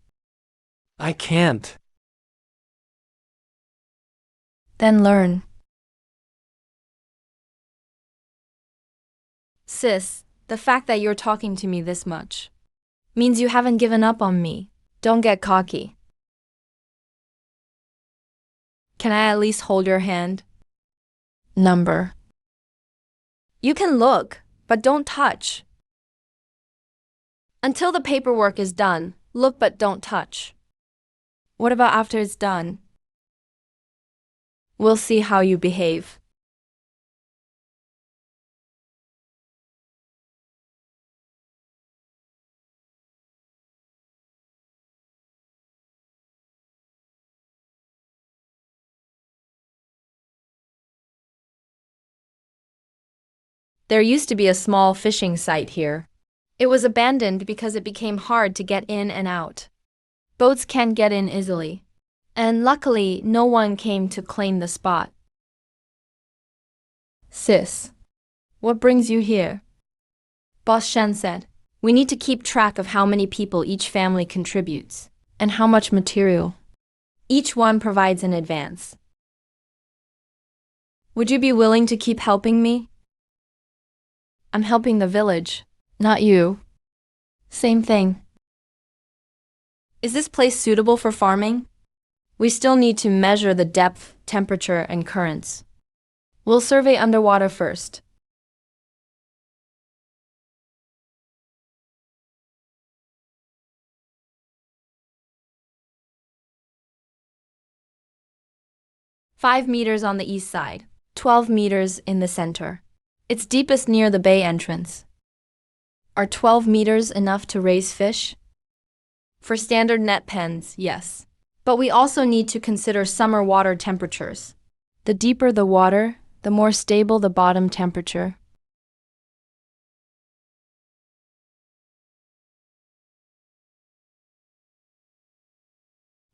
I can't. Then learn. Sis, the fact that you're talking to me this much means you haven't given up on me. Don't get cocky. Can I at least hold your hand? Number. You can look, but don't touch. Until the paperwork is done, look but don't touch. What about after it's done? We'll see how you behave. There used to be a small fishing site here. It was abandoned because it became hard to get in and out. Boats can't get in easily. And luckily, no one came to claim the spot. Sis, what brings you here? Boss Shen said, we need to keep track of how many people each family contributes, and how much material each one provides in advance. Would you be willing to keep helping me? I'm helping the village, not you. Same thing. Is this place suitable for farming? We still need to measure the depth, temperature, and currents. We'll survey underwater first. "5 meters on the east side, 12 meters in the center. It's deepest near the bay entrance. Are 12 meters enough to raise fish? For standard net pens, yes. But we also need to consider summer water temperatures. The deeper the water, the more stable the bottom temperature.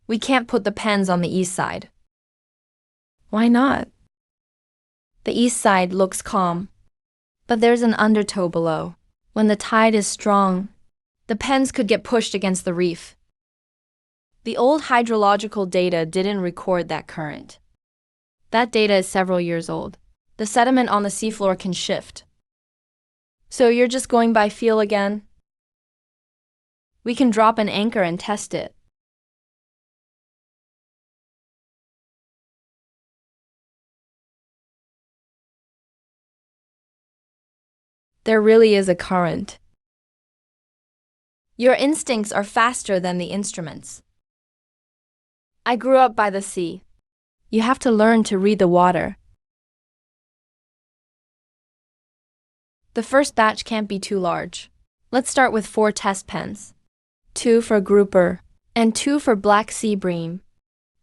We can't put the pens on the east side. Why not? The east side looks calm. But there's an undertow below. When the tide is strong, the pens could get pushed against the reef. The old hydrological data didn't record that current. That data is several years old. The sediment on the seafloor can shift. So you're just going by feel again? We can drop an anchor and test it. There really is a current. Your instincts are faster than the instruments. I grew up by the sea. You have to learn to read the water. The first batch can't be too large. Let's start with 4 test pens. 2 for grouper, and 2 for black sea bream.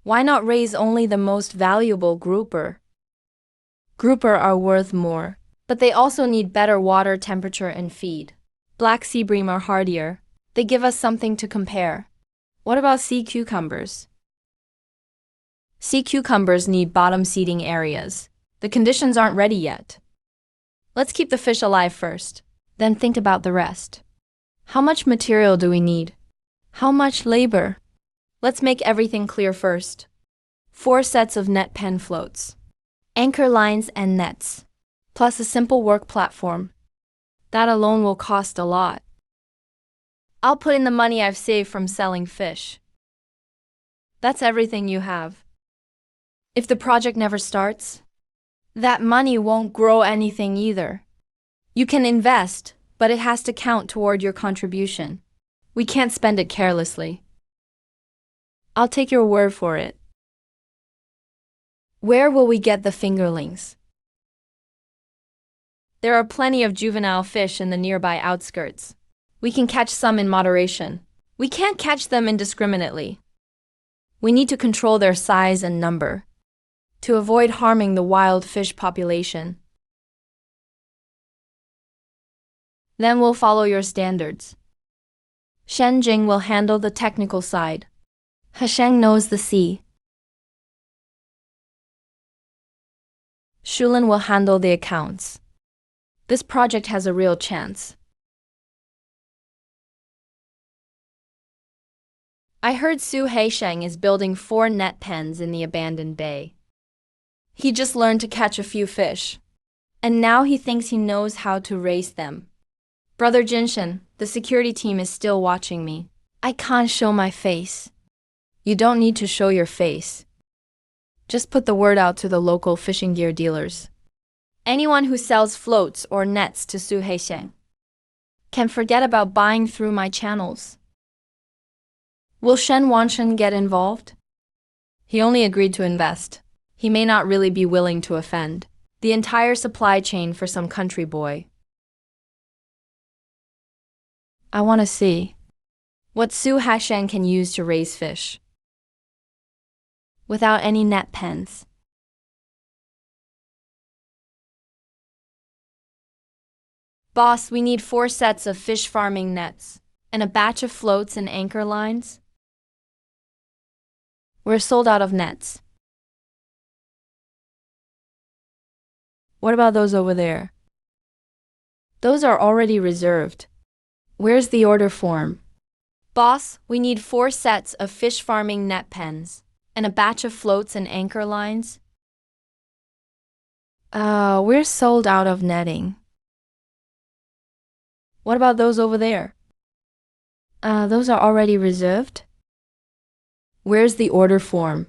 Why not raise only the most valuable grouper? Grouper are worth more, but they also need better water temperature and feed. Black sea bream are hardier. They give us something to compare. What about sea cucumbers? Sea cucumbers need bottom seeding areas. The conditions aren't ready yet. Let's keep the fish alive first, then think about the rest. How much material do we need? How much labor? Let's make everything clear first. 4 sets of net pen floats, anchor lines and nets, plus a simple work platform. That alone will cost a lot. I'll put in the money I've saved from selling fish. That's everything you have. If the project never starts, that money won't grow anything either. You can invest, but it has to count toward your contribution. We can't spend it carelessly. I'll take your word for it. Where will we get the fingerlings? There are plenty of juvenile fish in the nearby outskirts. We can catch some in moderation. We can't catch them indiscriminately. We need to control their size and number to avoid harming the wild fish population. Then we'll follow your standards. Shen Jing will handle the technical side. He Sheng knows the sea. Shulin will handle the accounts. This project has a real chance. I heard Su Haisheng is building 4 net pens in the abandoned bay. He just learned to catch a few fish, and now he thinks he knows how to raise them. Brother Jinshen, the security team is still watching me. I can't show my face. You don't need to show your face. Just put the word out to the local fishing gear dealers. Anyone who sells floats or nets to Su Haisheng can forget about buying through my channels. Will Shen Wanshen get involved? He only agreed to invest. He may not really be willing to offend the entire supply chain for some country boy. I want to see what Su Haisheng can use to raise fish without any net pens. Boss, we need 4 sets of fish farming nets and a batch of floats and anchor lines. We're sold out of nets. What about those over there? Those are already reserved. Where's the order form? Boss, we need 4 sets of fish farming net pens and a batch of floats and anchor lines. We're sold out of netting. What about those over there? Those are already reserved. Where's the order form?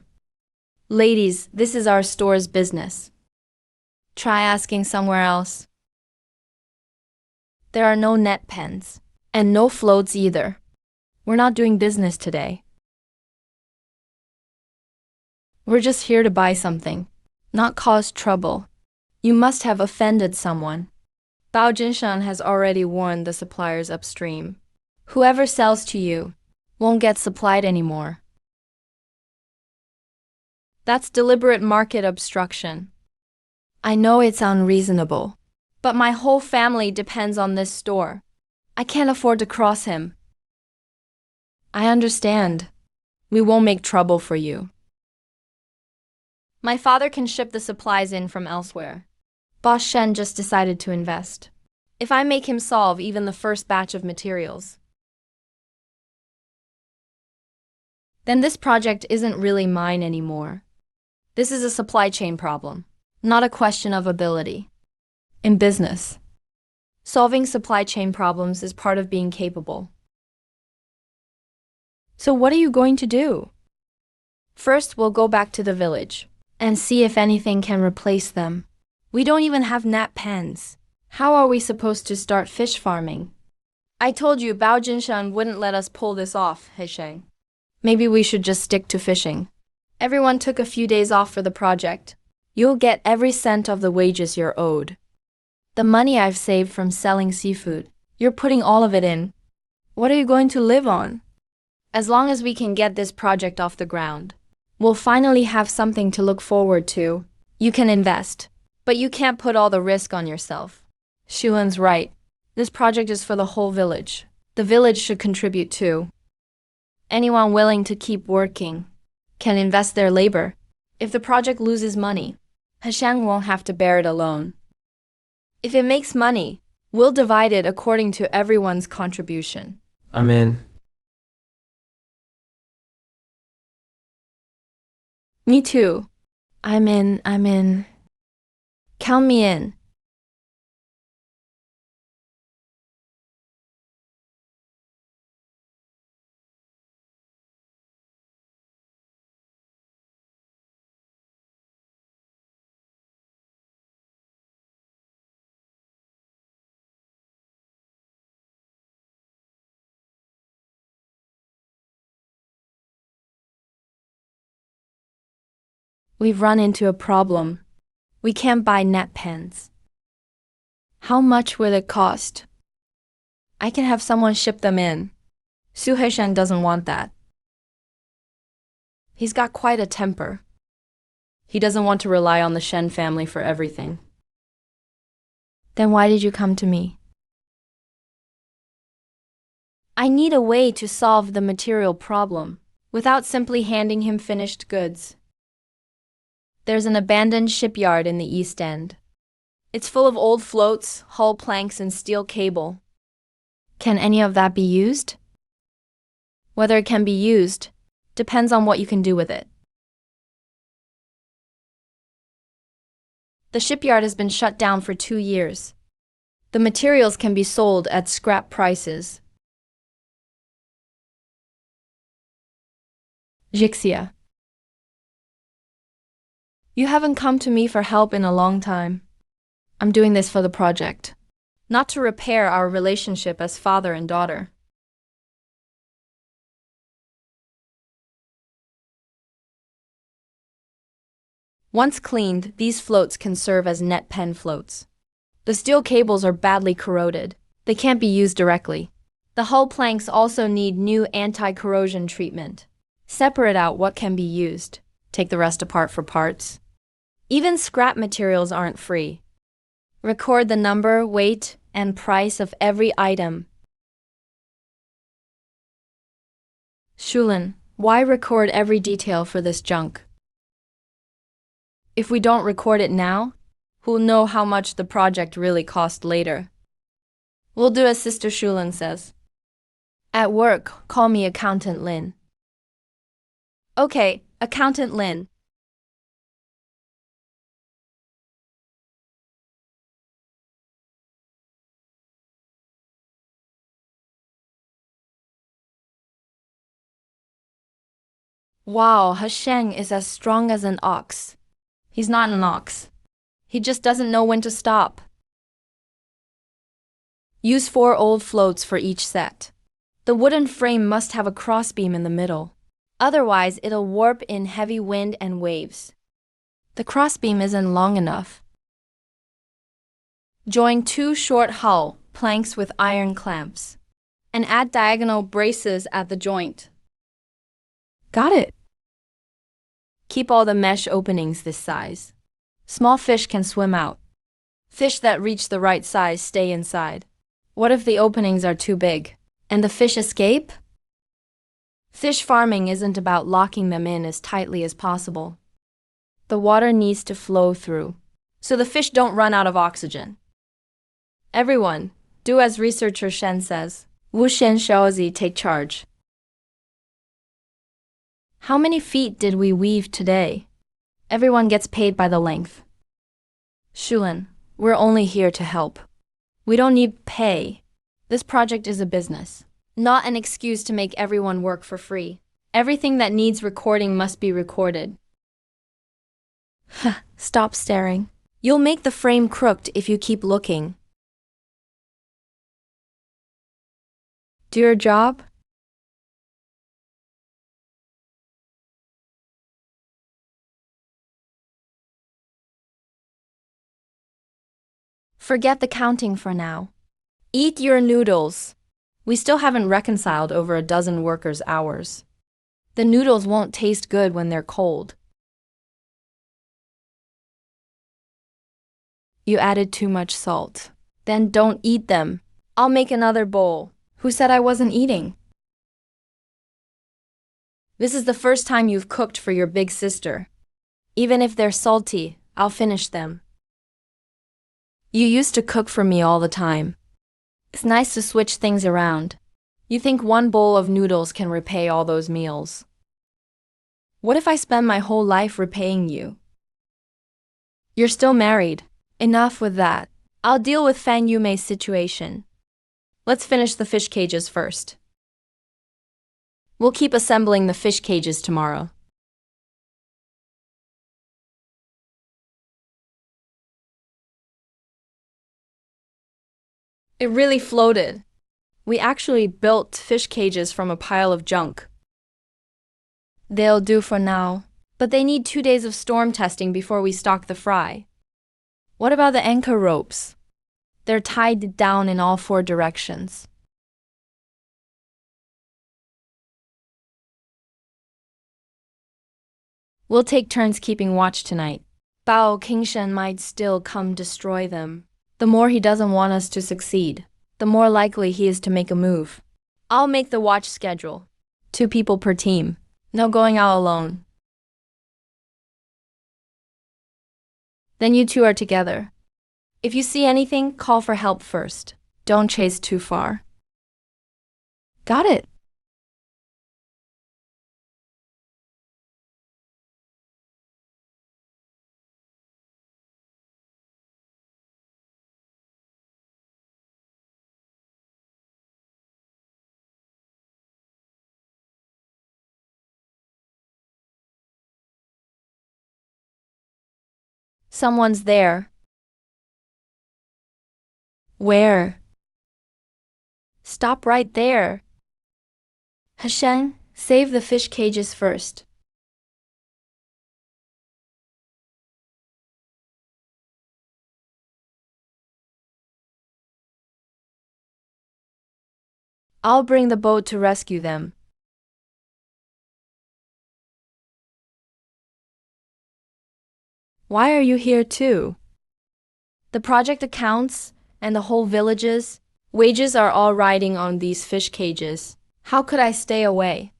Ladies, this is our store's business. Try asking somewhere else. There are no net pens, and no floats either. We're not doing business today. We're just here to buy something, not cause trouble. You must have offended someone. Bao Jinshan has already warned the suppliers upstream. Whoever sells to you won't get supplied anymore. That's deliberate market obstruction. I know it's unreasonable, but my whole family depends on this store. I can't afford to cross him. I understand. We won't make trouble for you. My father can ship the supplies in from elsewhere. Boss Shen just decided to invest. If I make him solve even the first batch of materials, then this project isn't really mine anymore. This is a supply chain problem, not a question of ability. In business, solving supply chain problems is part of being capable. So what are you going to do? First, we'll go back to the village and see if anything can replace them. We don't even have net pens. How are we supposed to start fish farming? I told you Bao Jinshan wouldn't let us pull this off, Haisheng. Maybe we should just stick to fishing. Everyone took a few days off for the project. You'll get every cent of the wages you're owed. The money I've saved from selling seafood, you're putting all of it in. What are you going to live on? As long as we can get this project off the ground, we'll finally have something to look forward to. You can invest, but you can't put all the risk on yourself. Shulin's right. This project is for the whole village. The village should contribute too. Anyone willing to keep working can invest their labor. If the project loses money, Haisheng won't have to bear it alone. If it makes money, we'll divide it according to everyone's contribution. I'm in. Me too. I'm in. Count me in. We've run into a problem. We can't buy net pens. How much will it cost? I can have someone ship them in. Su Heishan doesn't want that. He's got quite a temper. He doesn't want to rely on the Shen family for everything. Then why did you come to me? I need a way to solve the material problem without simply handing him finished goods. There's an abandoned shipyard in the East End. It's full of old floats, hull planks, and steel cable. Can any of that be used? Whether it can be used depends on what you can do with it. The shipyard has been shut down for 2 years. The materials can be sold at scrap prices. Jixia. You haven't come to me for help in a long time. I'm doing this for the project, not to repair our relationship as father and daughter. Once cleaned, these floats can serve as net pen floats. The steel cables are badly corroded. They can't be used directly. The hull planks also need new anti-corrosion treatment. Separate out what can be used. Take the rest apart for parts. Even scrap materials aren't free. Record the number, weight, and price of every item. Shulin, why record every detail for this junk? If we don't record it now, who'll know how much the project really cost later? We'll do as Sister Shulin says. At work, call me Accountant Lin. Okay, Accountant Lin. Wow, Hasheng is as strong as an ox. He's not an ox. He just doesn't know when to stop. Use 4 old floats for each set. The wooden frame must have a crossbeam in the middle. Otherwise, it'll warp in heavy wind and waves. The crossbeam isn't long enough. Join 2 short hull planks with iron clamps and add diagonal braces at the joint. Got it. Keep all the mesh openings this size. Small fish can swim out. Fish that reach the right size stay inside. What if the openings are too big and the fish escape? Fish farming isn't about locking them in as tightly as possible. The water needs to flow through, so the fish don't run out of oxygen. Everyone, do as researcher Shen says. Wu Shen Xiaozi take charge. How many feet did we weave today? Everyone gets paid by the length. Shulin, we're only here to help. We don't need pay. This project is a business, not an excuse to make everyone work for free. Everything that needs recording must be recorded. Stop staring. You'll make the frame crooked if you keep looking. Do your job? Forget the counting for now. Eat your noodles. We still haven't reconciled over a dozen workers' hours. The noodles won't taste good when they're cold. You added too much salt. Then don't eat them. I'll make another bowl. Who said I wasn't eating? This is the first time you've cooked for your big sister. Even if they're salty, I'll finish them. You used to cook for me all the time. It's nice to switch things around. You think one bowl of noodles can repay all those meals. What if I spend my whole life repaying you? You're still married. Enough with that. I'll deal with Fan Yumei's situation. Let's finish the fish cages first. We'll keep assembling the fish cages tomorrow. It really floated. We actually built fish cages from a pile of junk. They'll do for now. But they need 2 days of storm testing before we stock the fry. What about the anchor ropes? They're tied down in all 4 directions. We'll take turns keeping watch tonight. Bao Qingshen might still come destroy them. The more he doesn't want us to succeed, the more likely he is to make a move. I'll make the watch schedule. 2 people per team. No going out alone. Then you 2 are together. If you see anything, call for help first. Don't chase too far. Got it. Someone's there. Where? Stop right there. Hashem, save the fish cages first. I'll bring the boat to rescue them. Why are you here too? The project accounts and the whole village's wages are all riding on these fish cages. How could I stay away?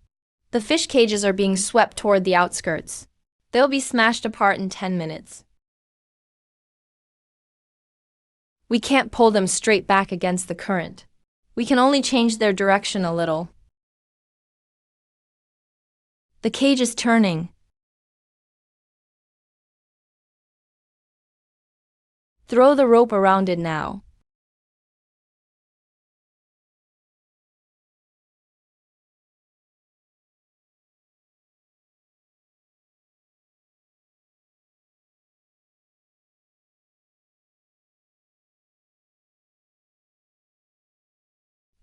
The fish cages are being swept toward the outskirts. They'll be smashed apart in 10 minutes. We can't pull them straight back against the current. We can only change their direction a little. The cage is turning. Throw the rope around it now.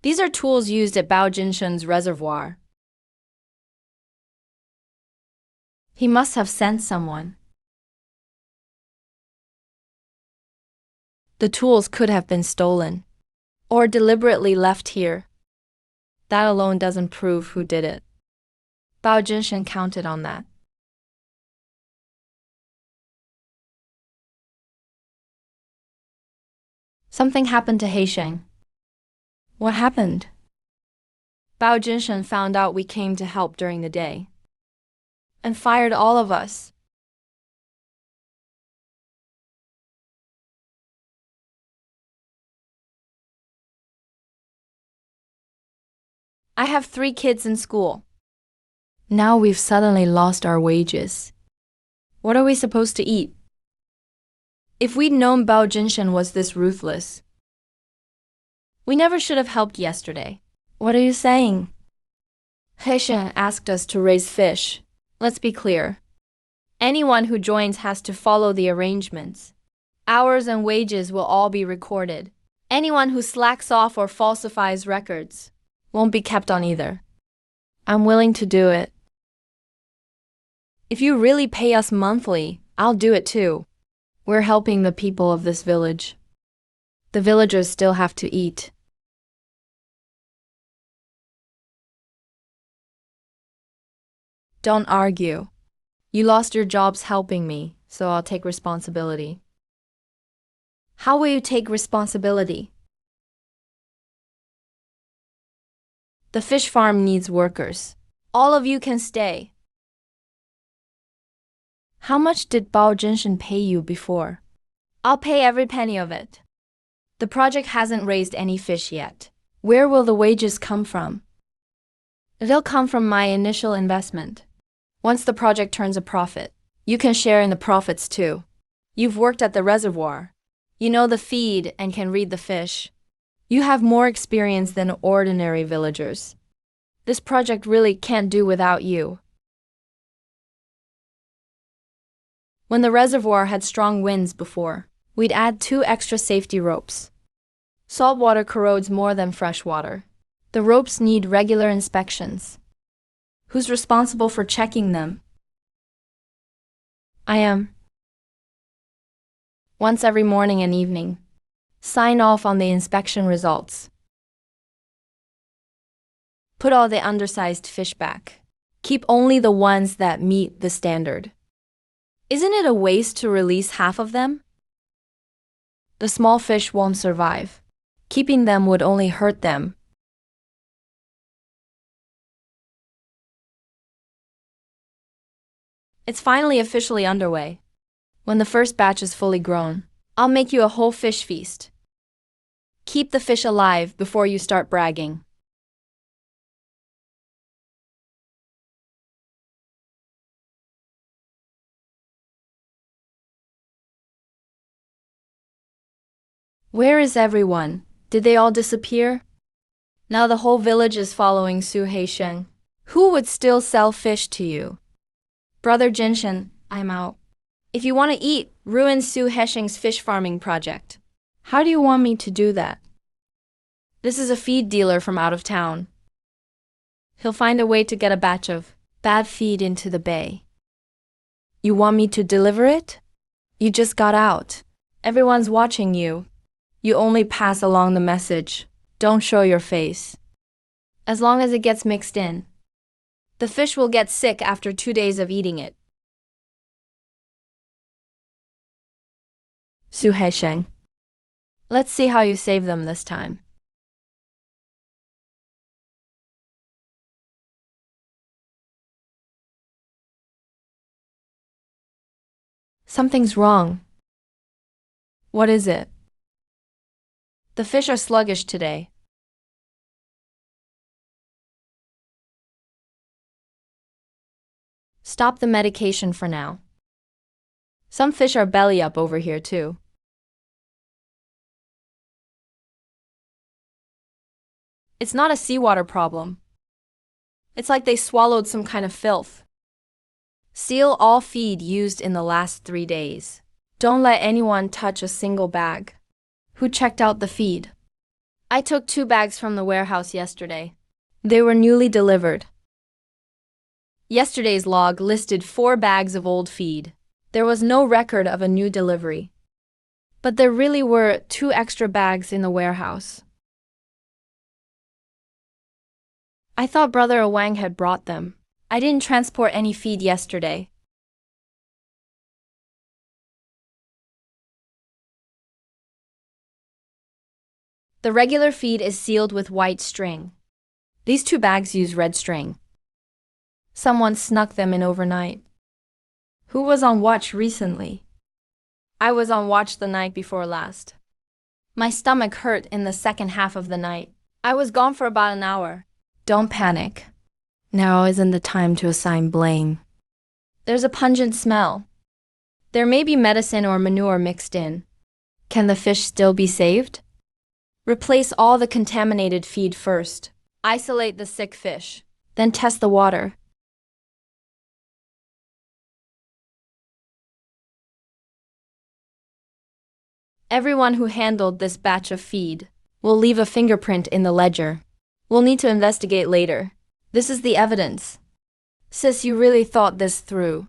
These are tools used at Bao Jinshen's reservoir. He must have sent someone. The tools could have been stolen or deliberately left here. That alone doesn't prove who did it. Bao Jinshen counted on that. Something happened to Heisheng. What happened? Bao Jinshen found out we came to help during the day and fired all of us. I have 3 kids in school. Now we've suddenly lost our wages. What are we supposed to eat? If we'd known Bao Jinshen was this ruthless, we never should have helped yesterday. What are you saying? Heisheng asked us to raise fish. Let's be clear. Anyone who joins has to follow the arrangements. Hours and wages will all be recorded. Anyone who slacks off or falsifies records won't be kept on either. I'm willing to do it. If you really pay us monthly, I'll do it too. We're helping the people of this village. The villagers still have to eat. Don't argue. You lost your jobs helping me, so I'll take responsibility. How will you take responsibility? The fish farm needs workers. All of you can stay. How much did Bao Jinshen pay you before? I'll pay every penny of it. The project hasn't raised any fish yet. Where will the wages come from? They'll come from my initial investment. Once the project turns a profit, you can share in the profits too. You've worked at the reservoir. You know the feed and can read the fish. You have more experience than ordinary villagers. This project really can't do without you. When the reservoir had strong winds before, we'd add 2 extra safety ropes. Salt water corrodes more than fresh water. The ropes need regular inspections. Who's responsible for checking them? I am. Once every morning and evening. Sign off on the inspection results. Put all the undersized fish back. Keep only the ones that meet the standard. Isn't it a waste to release half of them? The small fish won't survive. Keeping them would only hurt them. It's finally officially underway. When the first batch is fully grown, I'll make you a whole fish feast. Keep the fish alive before you start bragging. Where is everyone? Did they all disappear? Now the whole village is following Su Heisheng. Who would still sell fish to you? Brother Jinshen, I'm out. If you want to eat, ruin Su Heisheng's fish farming project. How do you want me to do that? This is a feed dealer from out of town. He'll find a way to get a batch of bad feed into the bay. You want me to deliver it? You just got out. Everyone's watching you. You only pass along the message. Don't show your face. As long as it gets mixed in. The fish will get sick after 2 days of eating it. Su Heisheng. Let's see how you save them this time. Something's wrong. What is it? The fish are sluggish today. Stop the medication for now. Some fish are belly up over here too. It's not a seawater problem. It's like they swallowed some kind of filth. Seal all feed used in the last 3 days. Don't let anyone touch a single bag. Who checked out the feed? I took 2 bags from the warehouse yesterday. They were newly delivered. Yesterday's log listed 4 bags of old feed. There was no record of a new delivery. But there really were 2 extra bags in the warehouse. I thought Brother Wang had brought them. I didn't transport any feed yesterday. The regular feed is sealed with white string. These 2 bags use red string. Someone snuck them in overnight. Who was on watch recently? I was on watch the night before last. My stomach hurt in the second half of the night. I was gone for about an hour. Don't panic. Now isn't the time to assign blame. There's a pungent smell. There may be medicine or manure mixed in. Can the fish still be saved? Replace all the contaminated feed first. Isolate the sick fish. Then test the water. Everyone who handled this batch of feed will leave a fingerprint in the ledger. We'll need to investigate later. This is the evidence. Sis, you really thought this through.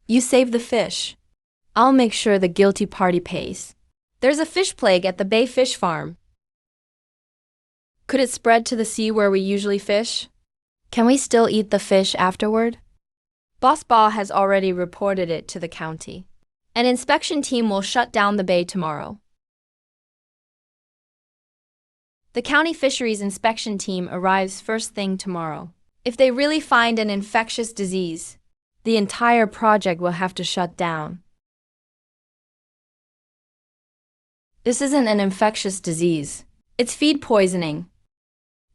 You saved the fish. I'll make sure the guilty party pays. There's a fish plague at the Bay Fish Farm. Could it spread to the sea where we usually fish? Can we still eat the fish afterward? Boss Ba has already reported it to the county. An inspection team will shut down the bay tomorrow. The county fisheries inspection team arrives first thing tomorrow. If they really find an infectious disease, the entire project will have to shut down. This isn't an infectious disease. It's feed poisoning.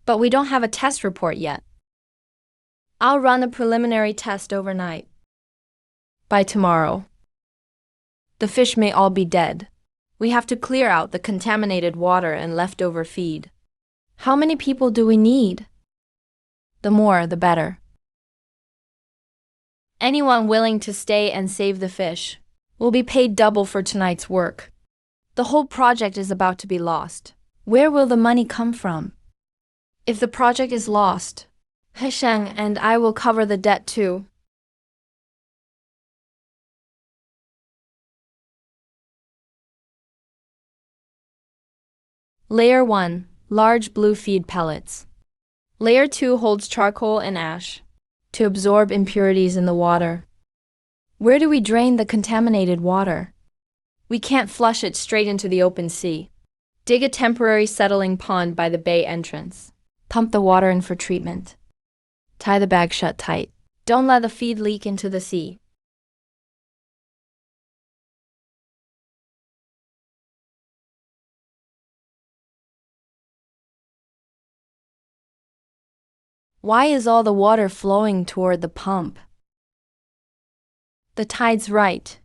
But we don't have a test report yet. I'll run a preliminary test overnight. By tomorrow, the fish may all be dead. We have to clear out the contaminated water and leftover feed. How many people do we need? The more, the better. Anyone willing to stay and save the fish will be paid double for tonight's work. The whole project is about to be lost. Where will the money come from? If the project is lost, Heisheng and I will cover the debt too. Layer 1, large blue feed pellets. Layer 2 holds charcoal and ash to absorb impurities in the water. Where do we drain the contaminated water? We can't flush it straight into the open sea. Dig a temporary settling pond by the bay entrance. Pump the water in for treatment. Tie the bag shut tight. Don't let the feed leak into the sea. Why is all the water flowing toward the pump? The tide's right.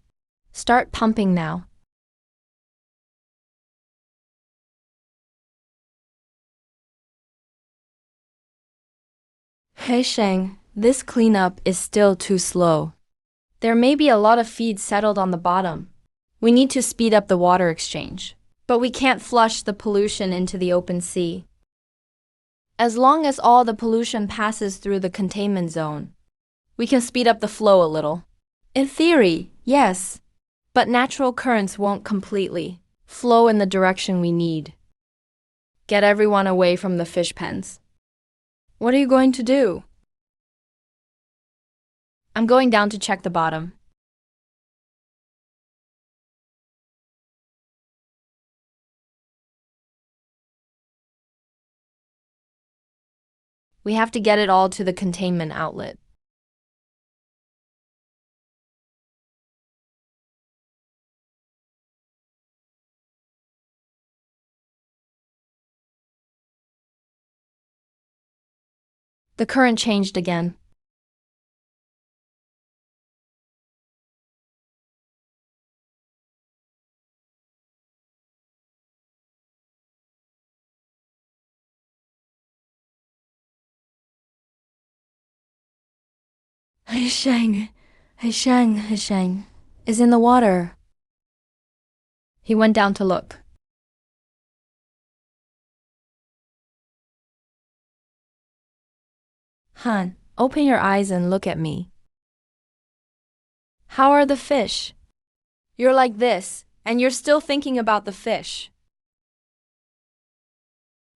Start pumping now. Hey Sheng, this cleanup is still too slow. There may be a lot of feed settled on the bottom. We need to speed up the water exchange. But we can't flush the pollution into the open sea. As long as all the pollution passes through the containment zone, we can speed up the flow a little. In theory, yes, but natural currents won't completely flow in the direction we need. Get everyone away from the fish pens. What are you going to do? I'm going down to check the bottom. We have to get it all to the containment outlet. The current changed again. Hey Sheng, is in the water. He went down to look. Han, open your eyes and look at me. How are the fish? You're like this, and you're still thinking about the fish.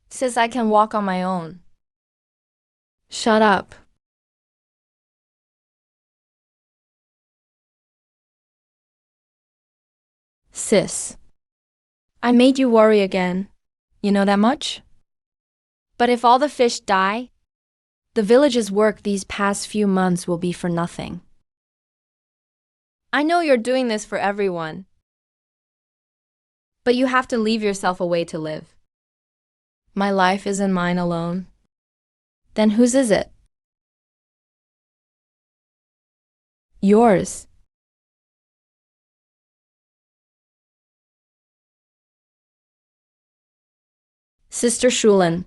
Says I can walk on my own. Shut up. Sis, I made you worry again. You know that much? But if all the fish die, the village's work these past few months will be for nothing. I know you're doing this for everyone, but you have to leave yourself a way to live. My life isn't mine alone. Then whose is it? Yours. Sister Shulin.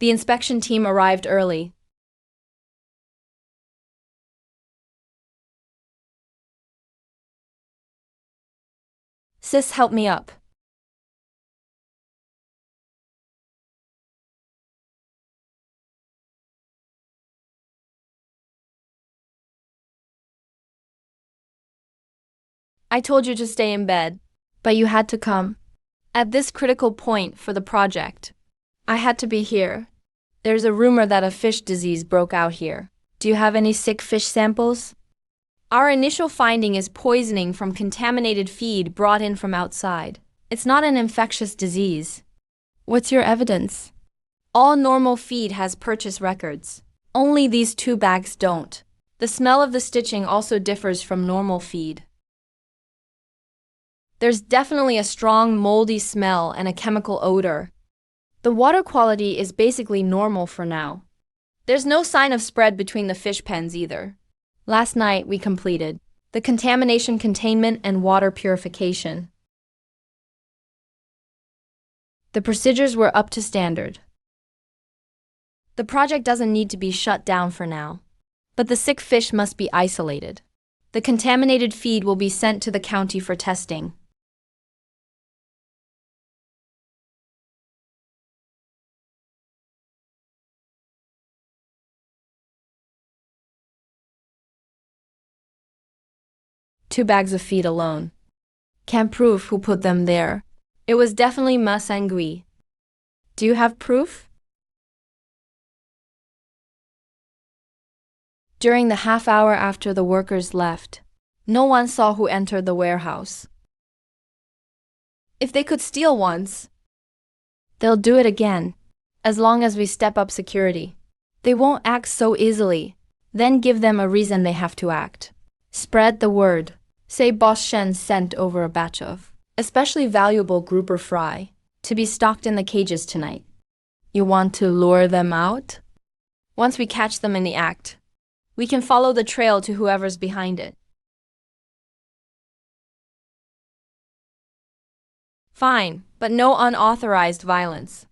The inspection team arrived early. Sis, help me up. I told you to stay in bed, but you had to come. At this critical point for the project, I had to be here. There's a rumor that a fish disease broke out here. Do you have any sick fish samples? Our initial finding is poisoning from contaminated feed brought in from outside. It's not an infectious disease. What's your evidence? All normal feed has purchase records. Only these 2 bags don't. The smell of the stitching also differs from normal feed. There's definitely a strong moldy smell and a chemical odor. The water quality is basically normal for now. There's no sign of spread between the fish pens either. Last night we completed the contamination containment and water purification. The procedures were up to standard. The project doesn't need to be shut down for now, but the sick fish must be isolated. The contaminated feed will be sent to the county for testing. Two bags of feed alone. Can't prove who put them there. It was definitely Ma Sangui. Do you have proof? During the half hour after the workers left, no one saw who entered the warehouse. If they could steal once, they'll do it again, as long as we step up security. They won't act so easily. Then give them a reason they have to act. Spread the word. Say Boss Shen sent over a batch of especially valuable grouper fry to be stocked in the cages tonight. You want to lure them out? Once we catch them in the act, we can follow the trail to whoever's behind it. Fine, but no unauthorized violence.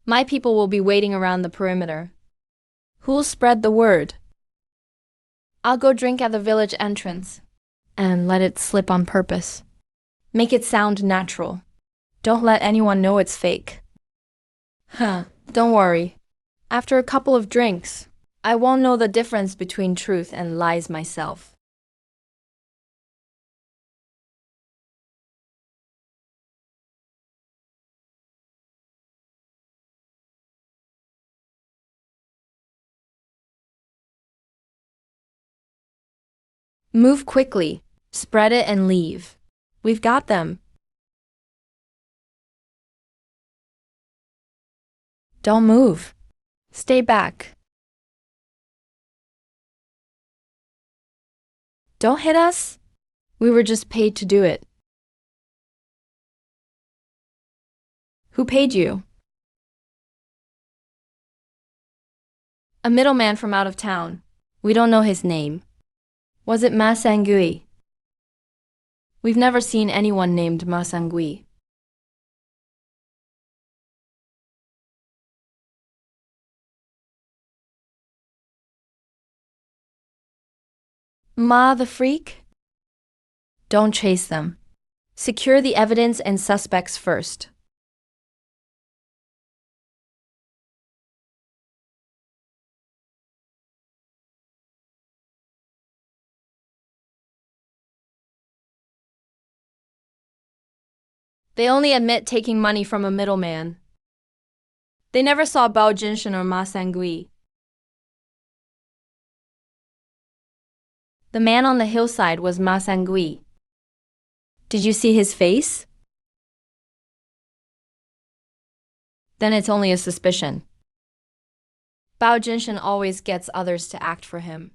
My people will be waiting around the perimeter. Who'll spread the word? I'll go drink at the village entrance and let it slip on purpose. Make it sound natural. Don't let anyone know it's fake. Don't worry. After a couple of drinks, I won't know the difference between truth and lies myself. Move quickly, spread it and leave. We've got them. Don't move. Stay back. Don't hit us. We were just paid to do it. Who paid you? A middleman from out of town. We don't know his name. Was it Ma Sangui? We've never seen anyone named Ma Sangui. Ma the freak? Don't chase them. Secure the evidence and suspects first. They only admit taking money from a middleman. They never saw Bao Jinshan or Ma Sangui. The man on the hillside was Ma Sangui. Did you see his face? Then it's only a suspicion. Bao Jinshan always gets others to act for him,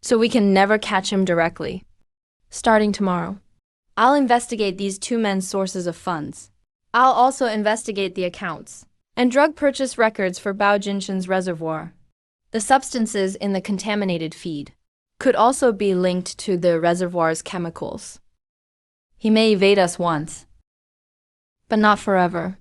so we can never catch him directly. Starting tomorrow, I'll investigate these two men's sources of funds. I'll also investigate the accounts and drug purchase records for Bao Jinshan's reservoir. The substances in the contaminated feed could also be linked to the reservoir's chemicals. He may evade us once, but not forever.